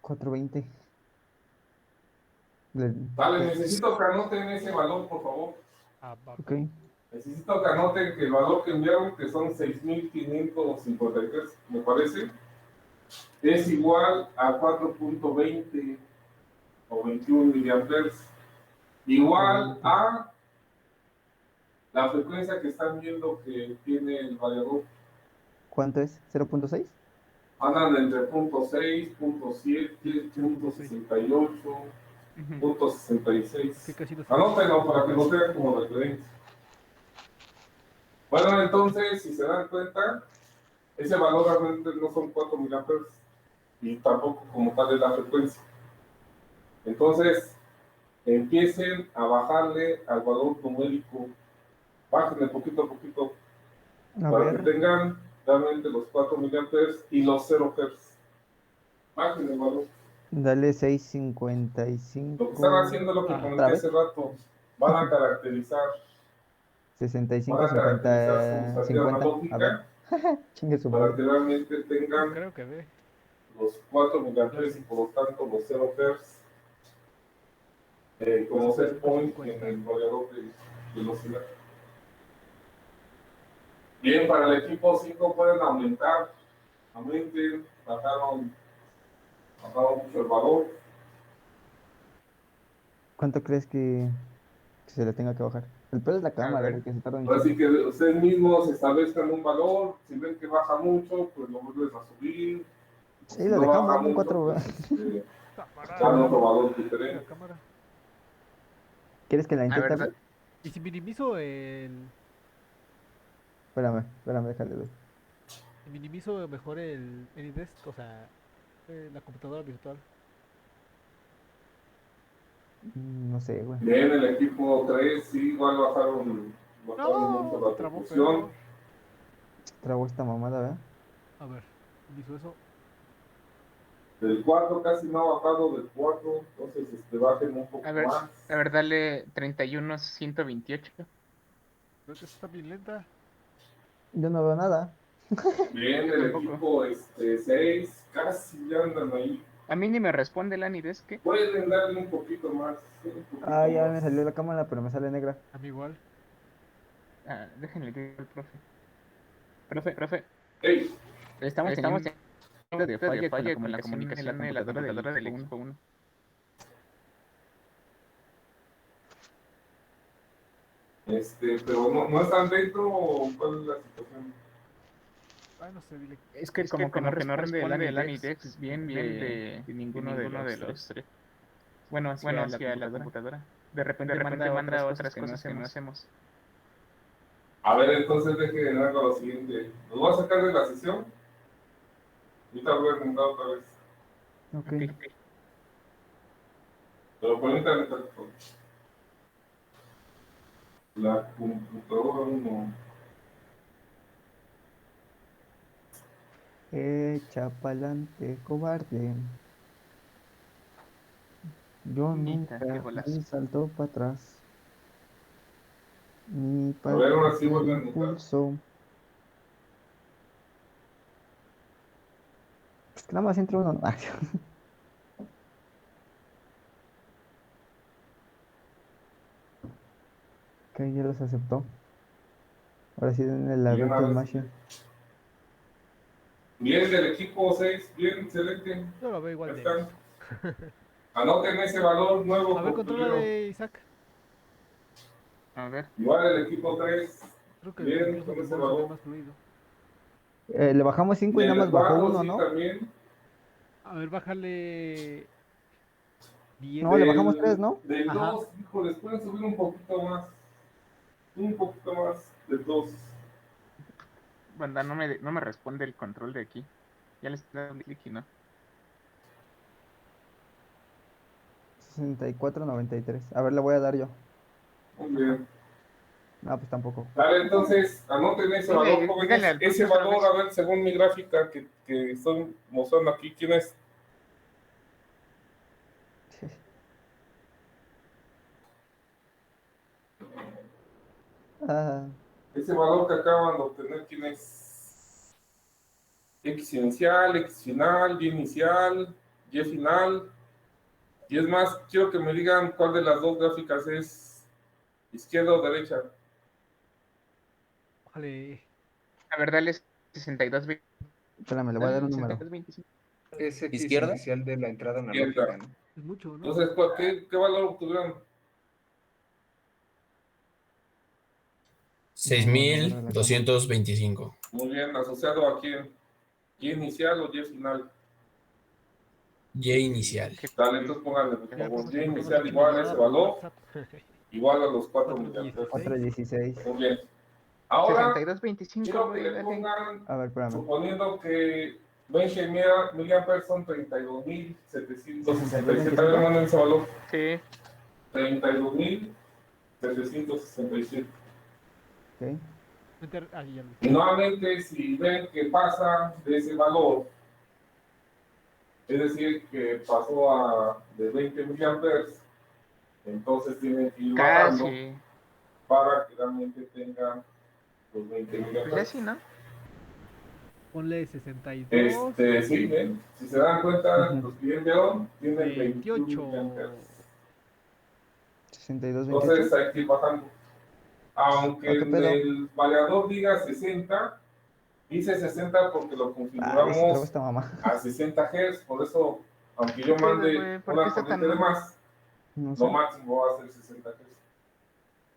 4:20. Vale, necesito que anoten ese valor, por favor. Ok. Necesito que anoten que el valor que enviaron, que son 6.553, me parece, es igual a 4.20 o 21 miliamperes. Igual 4:20. a la frecuencia que están viendo que tiene el variador. ¿Cuánto es? ¿0.6? Andan entre punto .6, punto .7, punto .68, Ujú. punto .66. Que casi no se Anótenlo para que lo tengan como referencia. Bueno, entonces, si se dan cuenta, ese valor realmente no son 4 miliamperes y tampoco como tal es la frecuencia. Entonces, empiecen a bajarle al valor numérico. Bájenle poquito a poquito A para que ver, tengan realmente los 4 miliamperes y los 0 Hz. Bajen el valor. dale Lo que están 6:55. haciendo es lo que Ah. comenté ¿Otra vez? hace rato. Van a caracterizar 65, su 50, salida 50. A ver, analógica chingue su para madre. que realmente tengan Creo que ve. los 4 miliamperes y por lo tanto los 0 Hz como set point en el variador de velocidad. Bien, para el equipo 5 pueden aumentar, aumenten, bajaron mucho el valor. ¿Cuánto crees que se le tenga que bajar? El peor es la A cámara, ver. güey, que se tarda un Así chingo. que ustedes mismos establezcan un valor, si ven que baja mucho, pues lo vuelves a subir, o Sí, si lo no baja dejamos en mucho, 4. pues dan Cámara. otro valor La diferente. cámara. ¿Quieres que la A intente ver, ver? Y si minimizo el. Espérame, déjale, doy. Si minimizo mejor el Anydesk, o sea, la computadora virtual. No sé, güey. Bien, el equipo 3 sí, igual bajaron mucho No, se la trabó resolución. feo. Trago esta mamada, ¿verdad? A ver, hizo eso. Del 4 casi no ha bajado del 4, entonces bajen un poco a ver, más. dale 31,128. Creo que está bien lenta. Yo no veo nada. Bien, Yo el tampoco. equipo 6 casi ya andan ahí. A mí ni me responde el Anidesk. Pueden darle un poquito más, un Ah, poquito ya me más. salió la cámara, pero me sale negra. A mí igual. Déjenle digo al profe. Profe, Hey, estamos teniendo de falla con la comunicación de la computadora del equipo 1. pero no están dentro o cuál es la situación. Ay, no sé, dile. Es que como que no responde el Anidesk bien de ninguno de los tres. Bueno, hacia la computadora. De repente manda otras cosas que no hacemos. A ver, entonces dejen hago lo siguiente. Los voy a sacar de la sesión. Ahorita voy a intentar otra vez. Ok. Ok. Pero permítanme tanto. La computadora 1. Echa pa'lante, cobarde. Yo Nita, qué nunca golazo. ni salto para atrás, ni A para ver, ahora sí el vuelven a anotar. impulso. Es que nada más entra uno. ¿No? Ok, ya los aceptó. Ahora sí denle la Bien, Virtual ahora sí. Machine. Bien, del equipo 6, bien, excelente. Yo lo veo igual Ahí de están. lento. Anoten ese valor nuevo A ver, que controla obtuvieron. de Isaac. A ver. Igual el equipo 3, Creo que bien, incluso con mi ese mouse se ve valor. más fluido. Le bajamos 5 y En nada el más bajó bajo 1, sí ¿no? también. A ver, bájale 10. No, le bajamos 3, ¿no? Del Ajá. 2, híjoles, pueden subir un poquito más. Un poquito más del 2. Banda, no me responde el control de aquí. Ya le estoy dando clic y no. 64.93. A ver, le voy a dar yo. Muy bien. No, pues tampoco. Vale, entonces anoten ese valor, jóvenes. díganle al Ese profe otra valor, vez. a ver, según mi gráfica que estoy mostrando aquí, ¿quién es? Ah, Ese valor que acaban de obtener, ¿quién es? X inicial, X final, Y inicial, Y final. Y es más, quiero que me digan cuál de las dos gráficas es izquierda o derecha. Bájale. A ver, dale 62, espérame, le voy a dar un número. 25. Es X ¿Izquierda? inicial de la entrada Izquierda. analógica, ¿no? Es mucho, ¿no? Entonces, ¿qué valor obtuvieron? 6.225. Muy bien, asociado a quién. ¿Y inicial o Y final? Y inicial. Dale, entonces pónganle, por Ya, favor, profe, Y se mandó la inicial igual a ese chulada por valor, WhatsApp. igual a los 4 miliamperes. 416. 4.16. Muy bien. Ahora, 62.25, quiero que güey, le dale. pongan, A ver, espérame. suponiendo que 20 miliamperes son 32.767. A ver, manden ese valor. Sí. 32.767. Ok. Ahí ya lo Y nuevamente, si ven que pasa de ese valor, es decir, que pasó de 20 miliamperes, entonces tienen que ir bajando Casi. para que realmente tengan los 20 Pues ya miliamperes. sí, ¿no? Ponle 62. Sí, ven, si se dan cuenta, Ujú. los que ya vieron tienen 21 28. miliamperes. 62, Entonces 28. hay que ir bajando. Aunque ¿O qué en pedo? el variador diga 60, dice 60 porque lo Ah, se trabó configuramos esta mamá. a 60 Hz, por eso, aunque yo ¿Qué pedo, mande güey? ¿Por qué una está tan corriente de mal? más, No lo sé. máximo va a ser 60 Hz.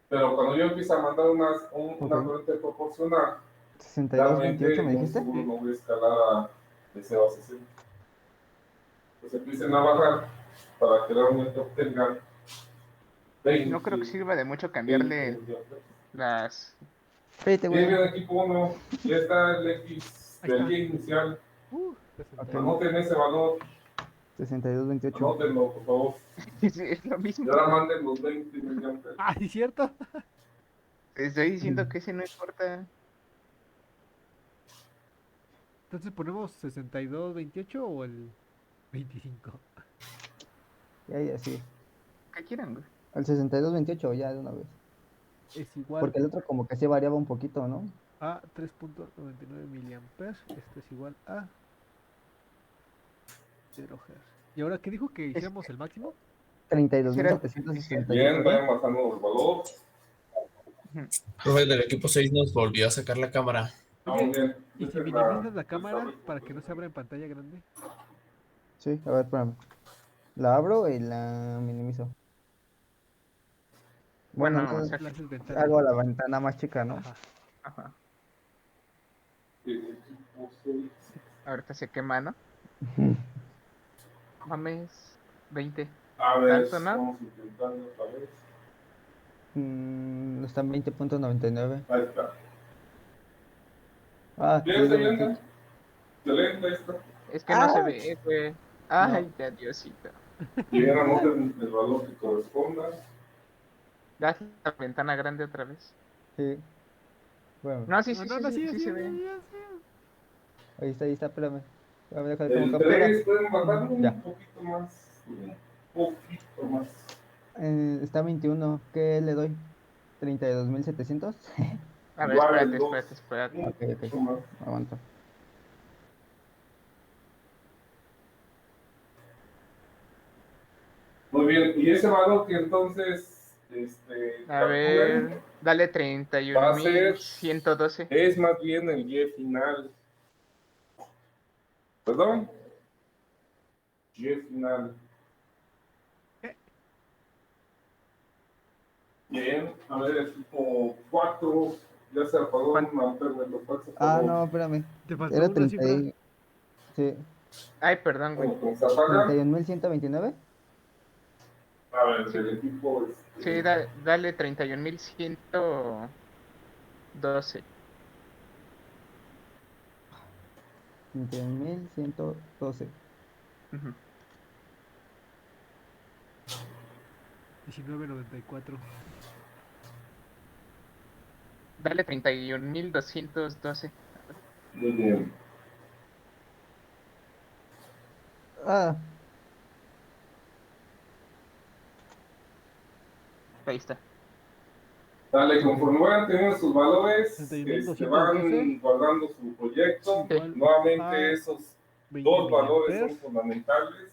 Pero cuando yo empiezo a mandar una Ok. corriente proporcional, 62, 28, realmente ¿me muy dijiste? seguro no voy a escalar de 0 a 60. Pues empiecen a bajar para que realmente obtengan No creo que 20, sirva de mucho 20 cambiarle miliamperes. las... Espérate, Bien, güey. bien, equipo 1, ya está el X Ahí del está. Y inicial. 62. Anoten ese valor, 62, 28. anótenlo, por favor. Sí, es lo Y mismo. ahora manden los 20 miliamperes. Ah, sí, cierto. Te estoy diciendo que ese no importa. Entonces ponemos 62, 28 o el 25. Ya, sí. ¿Qué quieran, güey? El 62, 28, ya de una vez. Es igual Porque el otro como que sí variaba un poquito, ¿no? a 3.99 miliamperes. Esto es igual a 0 Hz. ¿Y ahora qué dijo que Es, hiciéramos el máximo? 32.767, Bien, ¿verdad? vayan bajando el valor. Profe, del equipo 6 nos volvió a sacar la cámara. Vamos Oye, bien. ¿y si Dejen minimizas la restable cámara para que no se abra en pantalla grande? Sí, a ver, espérame. La abro y la minimizo. Bueno, bueno, o entonces sea, La haces ventana. hago la ventana más chica, ¿no? Ajá. ajá. Equipo 6. Ahorita se quema, ¿no? Mames, 20. A ver, ¿Tanto, no? vamos intentando otra vez. Está en 20.99. Ahí está. Ah, Bien, le dio excelente. 28. Excelente, ahí está. Es que no se Ah, ve, güey. no. Ay, ya Diosito. Y bien, anoten el valor que corresponda. Das la ventana grande otra vez. Sí. Bueno, No, sí, No, sí, no, sí, no, sí, sí, sí sí, se ve. sí, sí. ahí está, espérame. Espérame, deja de tomo El captura. 3 pueden bajar Ya. un poquito más. Un poquito más. Está 21. ¿Qué le doy? 32.700. A ver, Igual el espérate, 2. espérate, espérate. Un Ok, ok. poquito más. Aguanto. Muy bien, y ese valor que entonces A calculen ver, dale 31 va a mil ser, ciento doce. es más bien el Y final. ¿Perdón? Y final. Bien, a ver, equipo 4, Ya se apagó ¿Cuánto? una lo cual se Ah, apagó. no, espérame. Te faltó Era una 30. cifra. Sí, Ay, perdón, güey. Bueno, pues se apaga. 31.129. A ver, del equipo. Sí, dale 31.112. 31.112. Ujú. 19.94. Dale 31.212. Muy bien. Ah, Ahí está. Dale, conforme vayan teniendo sus valores, 31.212 van guardando su proyecto. igual Nuevamente, a esos 20 dos valores son miliamperes, fundamentales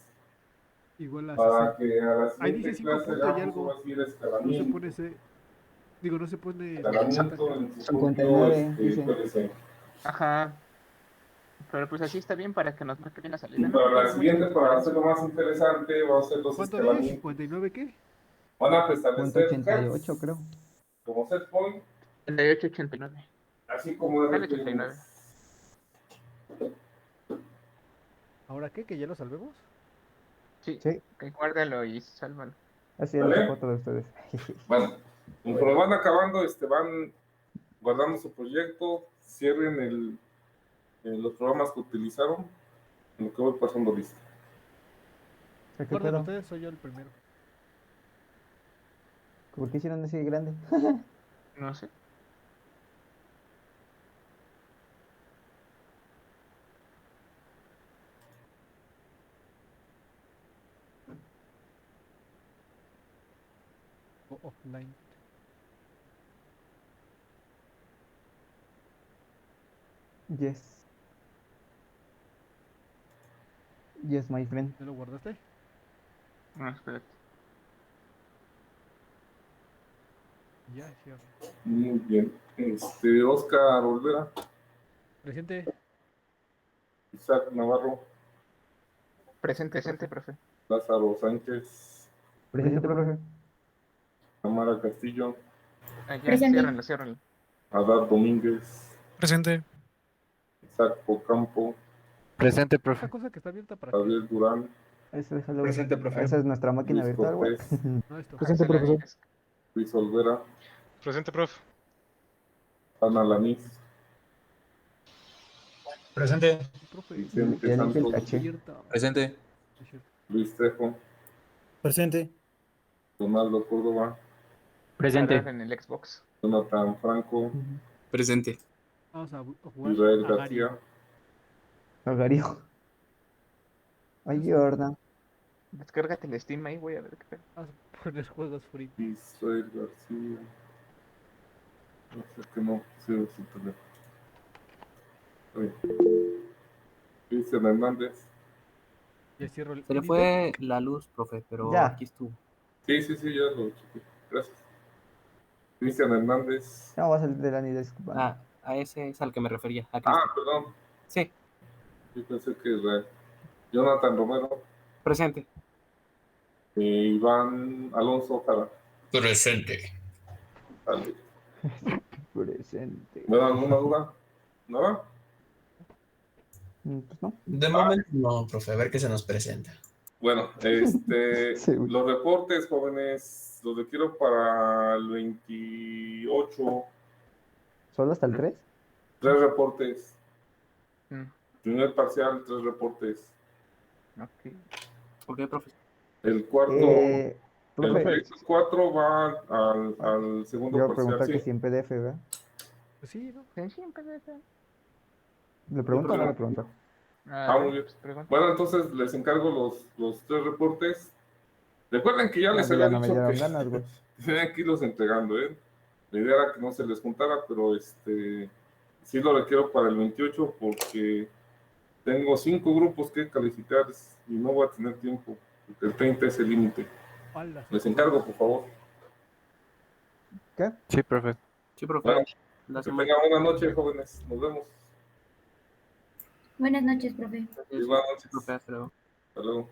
igual a para 60. que a la Ahí dice siguiente 5 clase puntos y hagamos algo. ahora sí el No se escalamiento. pone ese. Digo, no se pone la Escalamiento pantalla. en su 59, propio dice. PLC. Ajá. Pero pues así está bien para que nos marque bien la Y salida, ¿no? para la Mucha siguiente, gente para para hacerlo eso. más interesante, vamos a hacer los ¿Cuánto dije? escalamientos. ¿59 qué? Van a Punto establecer 88, hertz creo. como set point, 38.89. así como Dale RPMs. 89. ¿Ahora qué? ¿Que ya lo salvemos? Sí, Sí, que guárdalo y sálvalo. así es ¿Vale? la foto de ustedes. Bueno, conforme van acabando, van guardando su proyecto, cierren los programas que utilizaron, en lo que voy pasando lista. ¿Qué Guarden pedo? ustedes, soy yo el primero. ¿Por qué hicieron así de grande? No sé. O offline. Yes. Yes, my friend. ¿Ya lo guardaste? No, espérate. Ya, cierro. Muy bien. Oscar Olvera, Presente. Isaac Navarro, Presente, profe. Lázaro Sánchez, Presente, profe. Tamara Castillo, Ah, ya, Presente. ciérrenlo. Adar Domínguez, Presente. Isaac Ocampo, Presente, ¿Esta profe. cosa que está abierta para qué? Javier Durán, Eso déjalo. Presente, profe. Esa es nuestra máquina Luis virtual, güey. Cortés, No, esto. Presente, profesor. Luis Olvera, Presente, profe. Ana Lanís, Presente. Profe, Vicente Ya dije el Santos, caché. abierta. Presente. Es cierto. Luis Trejo, Presente. Donaldo Córdoba, Presente. En el Xbox. Jonathan Franco, Ujú. Presente. Vamos a jugar Israel a Gary. García, Hogarío. Ay, Jordan. Descárgate el Steam ahí, voy a ver qué pedo. Vamos a poner juegos free. Israel García, no sé que no pusieron su teléfono. Oye. Cristian Hernández, Ya cierro el Se le Unity. fue la luz, profe, pero Ya. aquí estuvo. sí, ya lo chequé, gracias. Cristian Hernández, No, va a salir de la ni disculpa. A ese es al que me refería, a ah, Cristian. perdón, Sí, yo pensé que Israel. Jonathan Romero, presente. Iván Alonso Jara, Presente. dale. Presente. ¿Me da alguna duda? ¿Nada? Pues no. De momento no, profe, a ver qué se nos presenta. Bueno, Sí, güey. los reportes, jóvenes, los requiero para el 28. ¿Solo hasta el 3? 3 reportes. Mm, Primer parcial, 3 reportes. ok. ¿Por qué, profe? El cuarto, el Profe, proyecto 4 va al segundo yo iba a parcial, preguntar que sí. si en PDF, ¿verdad? Pues sí, ¿no? Sí, en PDF. ¿Le pregunto o no le pregunto? Ah, muy bien. Pues, pregunta. Bueno, entonces les encargo los 3 reportes. Recuerden que ya les Pues había ya no me dicho dieron que ganas, güey. tenían que irlos entregando, ¿eh? La idea era que no se les juntara, pero sí lo requiero para el 28 porque tengo 5 grupos que calificar y no voy a tener tiempo, porque el 30 es el límite. Hola, Les encargo, por favor. ¿Qué? Sí, profe. Sí, profe. Bueno, La que semana. tengan buena noche, jóvenes. Nos vemos. Buenas noches, profe. Sí, Buenas noches. profe, hasta luego. Hasta luego.